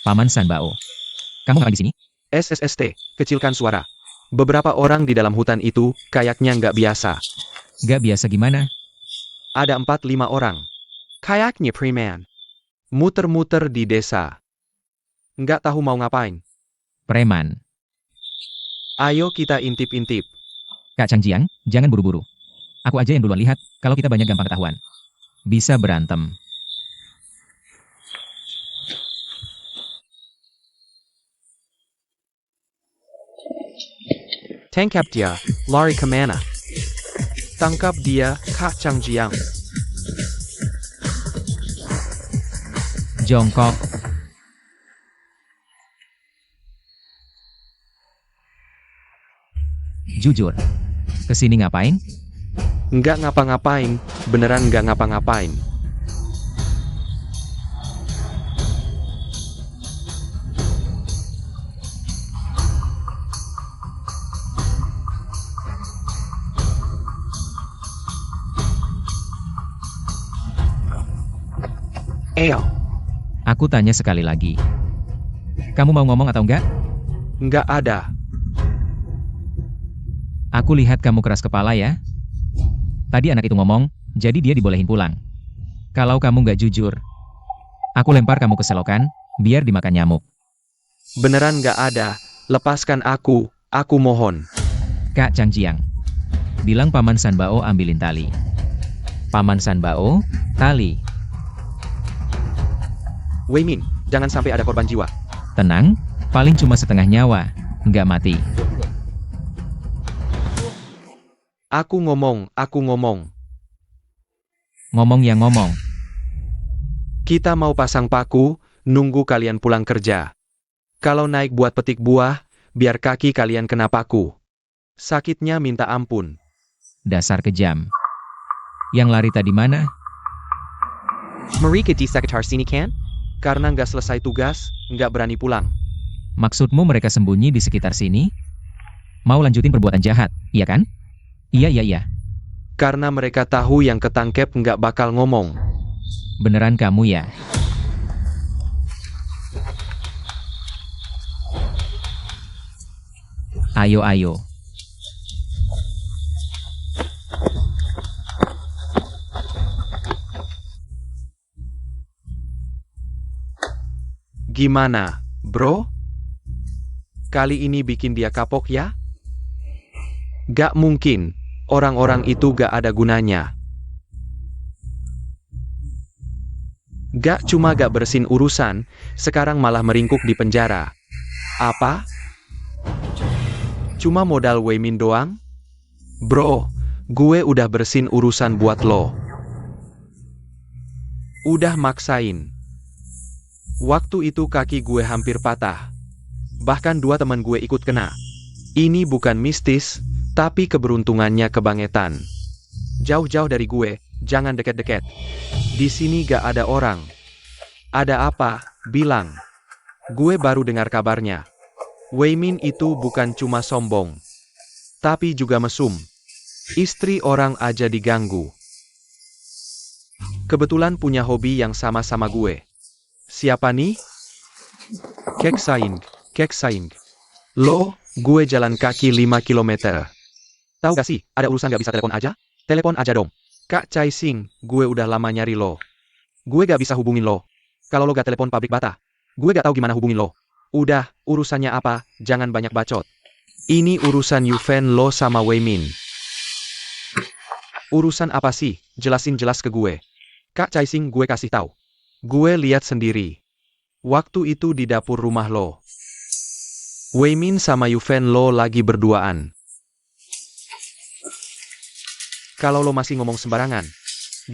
B: Paman Sanbao. Kamu ngapain di sini?
A: SSST, kecilkan suara. Beberapa orang di dalam hutan itu, kayaknya nggak biasa.
B: Gak biasa gimana?
A: Ada 4-5 orang. Kayaknya preman. Muter-muter di desa. Nggak tahu mau ngapain.
B: Preman.
A: Ayo kita intip-intip.
B: Kak Changjiang, jangan buru-buru. Aku aja yang duluan lihat, kalau kita banyak gampang ketahuan. Bisa berantem.
A: Tangkap dia, lari kemana? Tangkap dia, Kak Changjiang.
B: Jongkok. Jujur. Kesini ngapain?
A: Nggak ngapa-ngapain, beneran nggak ngapa-ngapain. Eyo,
B: Aku tanya sekali lagi. Kamu mau ngomong atau enggak?
A: nggak ada.
B: Aku lihat kamu keras kepala ya. Tadi anak itu ngomong, jadi dia dibolehin pulang. Kalau kamu nggak jujur, aku lempar kamu ke selokan, biar dimakan nyamuk.
A: Beneran nggak ada. Lepaskan aku mohon.
B: Kak Changjiang. Bilang Paman Sanbao ambilin tali. Paman Sanbao, tali.
A: Wei Min, jangan sampai ada korban jiwa.
B: Tenang, paling cuma setengah nyawa, nggak mati.
A: Aku ngomong.
B: Ngomong yang ngomong.
A: Kita mau pasang paku, nunggu kalian pulang kerja. Kalau naik buat petik buah, biar kaki kalian kena paku. Sakitnya minta ampun.
B: Dasar kejam. Yang lari tadi mana?
A: Mereka di sekitar sini kan? Karena nggak selesai tugas, nggak berani pulang.
B: Maksudmu mereka sembunyi di sekitar sini? Mau lanjutin perbuatan jahat, iya kan? Iya.
A: Karena mereka tahu yang ketangkep nggak bakal ngomong.
B: Beneran kamu ya? Ayo.
A: Gimana, bro? Kali ini bikin dia kapok ya? Gak mungkin, orang-orang itu gak ada gunanya. Gak cuma gak bersin urusan, sekarang malah meringkuk di penjara. Apa? Cuma modal Wei Min doang? Bro, gue udah bersin urusan buat lo. Udah maksain. Waktu itu kaki gue hampir patah. Bahkan 2 teman gue ikut kena. Ini bukan mistis, tapi keberuntungannya kebangetan. Jauh-jauh dari gue, jangan deket-deket. Di sini gak ada orang. Ada apa? Bilang. Gue baru dengar kabarnya. Wei Min itu bukan cuma sombong, tapi juga mesum. Istri orang aja diganggu. Kebetulan punya hobi yang sama-sama gue. Siapa nih? Kek Saing. Lo, gue jalan kaki 5 kilometer. Tahu gak sih, ada urusan gak bisa telepon aja? Telepon aja dong. Kak Chai Sing, gue udah lama nyari lo. Gue gak bisa hubungin lo. Kalau lo gak telepon pabrik bata, gue gak tahu gimana hubungin lo. Udah, urusannya apa, jangan banyak bacot. Ini urusan Yufen lo sama Wei Min. Urusan apa sih? Jelasin jelas ke gue. Kak Chai Sing gue kasih tahu. Gue lihat sendiri. Waktu itu di dapur rumah lo. Wei Min sama Yufen lo lagi berduaan. Kalau lo masih ngomong sembarangan,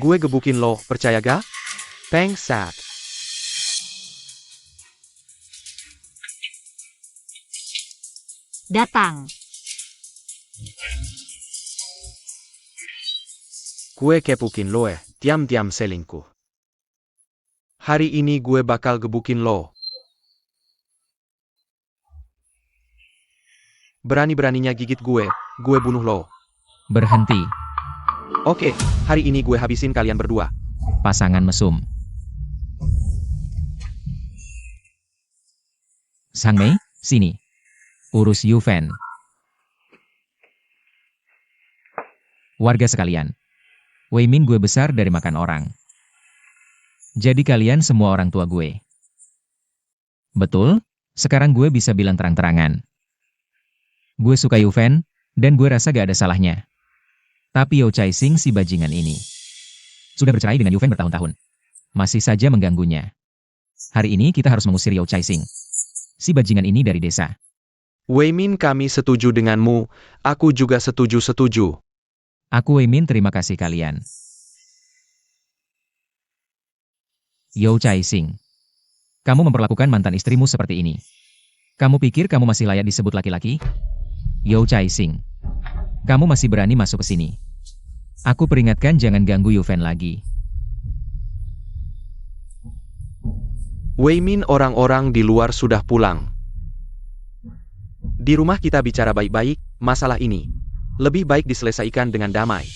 A: gue gebukin lo, percaya gak? Bangsat.
D: datang.
A: Gue kepukin lo tiam-tiam selingkuh. Hari ini gue bakal gebukin lo. Berani-beraninya gigit gue bunuh lo.
B: Berhenti.
A: Oke, hari ini gue habisin kalian berdua.
B: Pasangan mesum. Sang Mei, sini. Urus Yu Fan. Warga sekalian. Wei Min gue besar dari makan orang. Jadi kalian semua orang tua gue. Betul, sekarang gue bisa bilang terang-terangan. Gue suka Yu Fan, dan gue rasa gak ada salahnya. Tapi Yao Chai Xing si bajingan ini sudah bercerai dengan Yu Fan bertahun-tahun. Masih saja mengganggunya. Hari ini kita harus mengusir Yao Chai Xing, si bajingan ini dari desa.
A: Wei Min, kami setuju denganmu, aku juga setuju.
B: Aku Wei Min, terima kasih kalian. Yao Chai Xing, kamu memperlakukan mantan istrimu seperti ini. Kamu pikir kamu masih layak disebut laki-laki? Yao Chai Xing, kamu masih berani masuk ke sini. Aku peringatkan jangan ganggu Yu Fan lagi.
A: Wei Min, orang-orang di luar sudah pulang. Di rumah kita bicara baik-baik, masalah ini lebih baik diselesaikan dengan damai.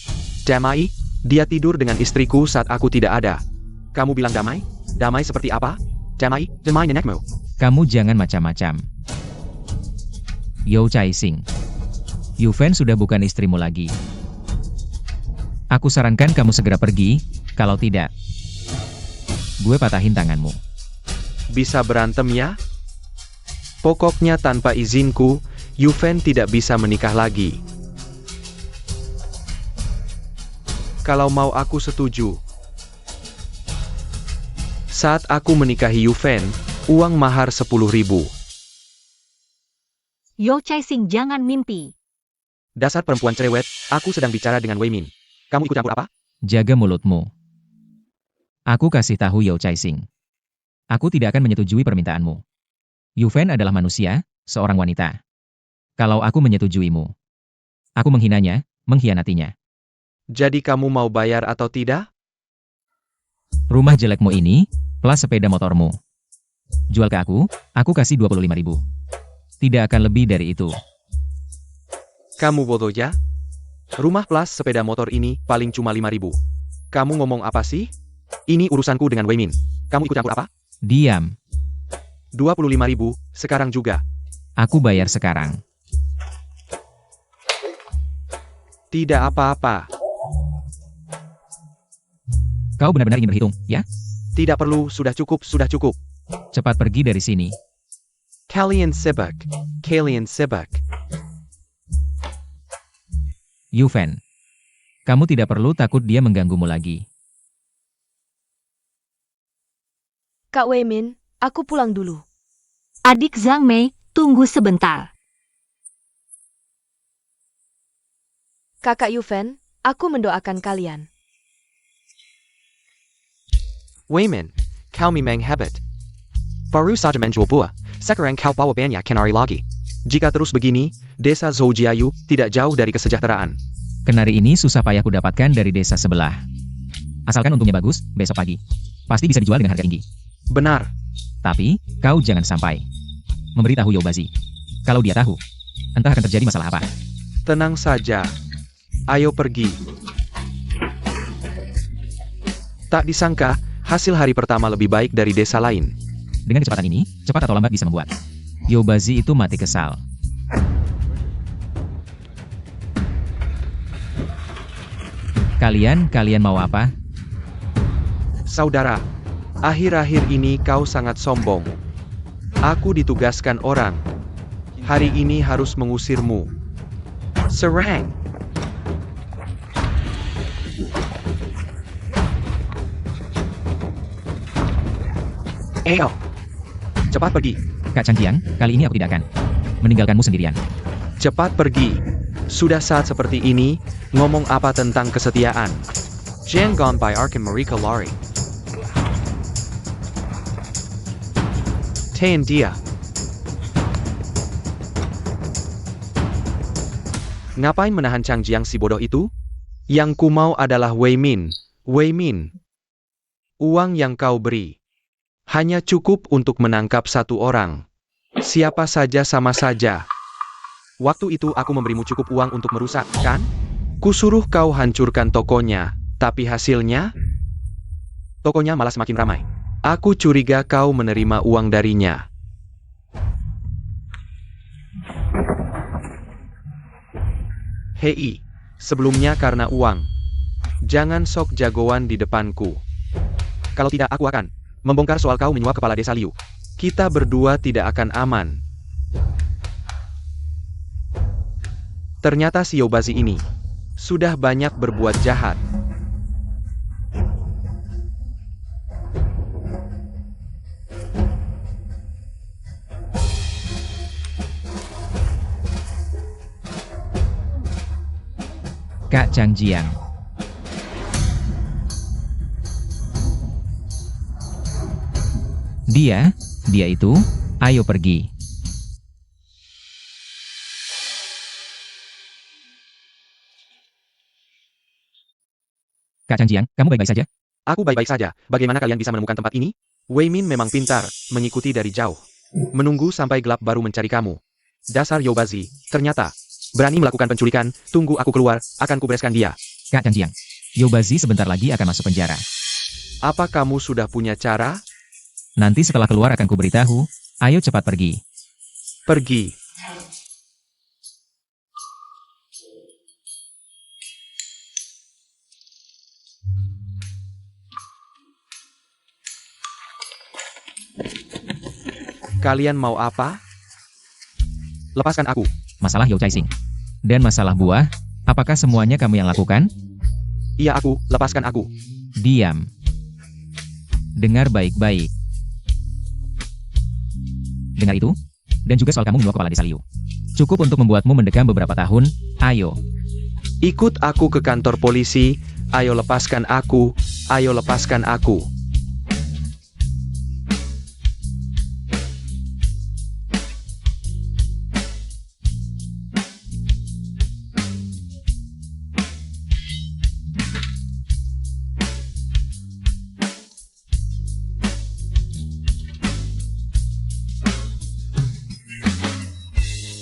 A: Damai? Dia tidur dengan istriku saat aku tidak ada. Kamu bilang damai? Damai seperti apa? Damai nenekmu.
B: Kamu jangan macam-macam. Yao Chai Xing, Yu Fan sudah bukan istrimu lagi. Aku sarankan kamu segera pergi, kalau tidak, gue patahin tanganmu.
A: Bisa berantem ya? Pokoknya tanpa izinku, Yu Fan tidak bisa menikah lagi. Kalau mau aku setuju. Saat aku menikahi Yu Fan, uang mahar 10.000.
D: Yao Chai Xing, jangan mimpi.
A: Dasar perempuan cerewet, aku sedang bicara dengan Wei Min. Kamu ikut campur apa?
B: Jaga mulutmu. Aku kasih tahu Yao Chai Xing. Aku tidak akan menyetujui permintaanmu. Yu Fan adalah manusia, seorang wanita. Kalau aku menyetujuimu, aku menghinanya, mengkhianatinya.
A: Jadi kamu mau bayar atau tidak?
B: Rumah jelekmu ini, plus sepeda motormu. Jual ke aku kasih 25.000. Tidak akan lebih dari itu.
A: Kamu bodoh ya? Rumah plus sepeda motor ini paling cuma 5.000. Kamu ngomong apa sih? Ini urusanku dengan Wei Min. Kamu ikut campur apa?
B: Diam.
A: 25.000, sekarang juga.
B: Aku bayar sekarang.
A: Tidak apa-apa.
B: Kau benar-benar ingin berhitung, ya?
A: Tidak perlu, sudah cukup.
B: Cepat pergi dari sini.
A: Kalian sibuk.
B: Yu Fan, kamu tidak perlu takut dia mengganggumu lagi.
C: Kak Wei Min, aku pulang dulu.
D: Adik Zhang Mei, tunggu sebentar.
C: Kakak Yu Fan, aku mendoakan kalian.
A: Wei Min, kau memang hebat. Baru saja menjual buah, sekarang kau bawa banyak kenari lagi. Jika terus begini, desa Zhoujiayu tidak jauh dari kesejahteraan.
B: Kenari ini susah payah kudapatkan dari desa sebelah. Asalkan untungnya bagus, besok pagi pasti bisa dijual dengan harga tinggi.
A: Benar.
B: Tapi, kau jangan sampai memberitahu Yao Bazi. Kalau dia tahu, entah akan terjadi masalah apa.
A: Tenang saja. Ayo pergi. Tak disangka, hasil hari pertama lebih baik dari desa lain.
B: Dengan kecepatan ini, cepat atau lambat bisa membuat Yao Bazi itu mati kesal. Kalian mau apa?
A: Saudara, akhir-akhir ini kau sangat sombong. Aku ditugaskan orang. Hari ini harus mengusirmu. Serang! Ayo! Cepat pergi.
B: Kak Changqiang, kali ini aku tidak akan meninggalkanmu sendirian.
A: Cepat pergi. Sudah saat seperti ini, ngomong apa tentang kesetiaan? Jangan biarkan mereka lari. Tahan dia. Ngapain menahan Chang Jiang si bodoh itu? Yang ku mau adalah Wei Min. Wei Min. Uang yang kau beri hanya cukup untuk menangkap satu orang. Siapa saja sama saja. Waktu itu aku memberimu cukup uang untuk merusak, kan? Kusuruh kau hancurkan tokonya, tapi hasilnya? Tokonya malah semakin ramai. Aku curiga kau menerima uang darinya. Hei, sebelumnya karena uang. Jangan sok jagoan di depanku. Kalau tidak aku akan membongkar soal kau menyuap kepala desa Liu. Kita berdua tidak akan aman. Ternyata si Youbazi ini sudah banyak berbuat jahat.
B: Kak Chang Jiang. Dia itu, ayo pergi. Kak Chang Jiang, kamu baik-baik saja?
A: Aku baik-baik saja. Bagaimana kalian bisa menemukan tempat ini? Wei Min memang pintar, mengikuti dari jauh. Menunggu sampai gelap baru mencari kamu. Dasar Youbazi, ternyata berani melakukan penculikan. Tunggu aku keluar, akan kubereskan dia.
B: Kak Chang Jiang, Youbazi sebentar lagi akan masuk penjara.
A: Apa kamu sudah punya cara?
B: Nanti setelah keluar akan kuberitahu. Ayo cepat pergi.
A: Pergi. Kalian mau apa? Lepaskan aku.
B: Masalah Yao Chai Xing. Dan masalah buah, apakah semuanya kamu yang lakukan?
A: Iya aku, lepaskan aku.
B: Diam. Dengar baik-baik. Dengar itu? Dan juga soal kamu menyuap kepala desa Liu. Cukup untuk membuatmu mendekam beberapa tahun. Ayo.
A: Ikut aku ke kantor polisi. Ayo lepaskan aku. Ayo lepaskan aku.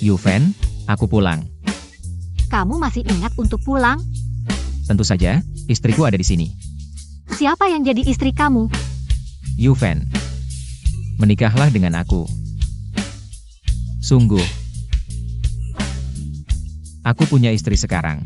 B: Yufen, aku pulang.
D: Kamu masih ingat untuk pulang?
B: Tentu saja, istriku ada di sini.
D: Siapa yang jadi istri kamu?
B: Yufen, menikahlah dengan aku. Sungguh. Aku punya istri sekarang.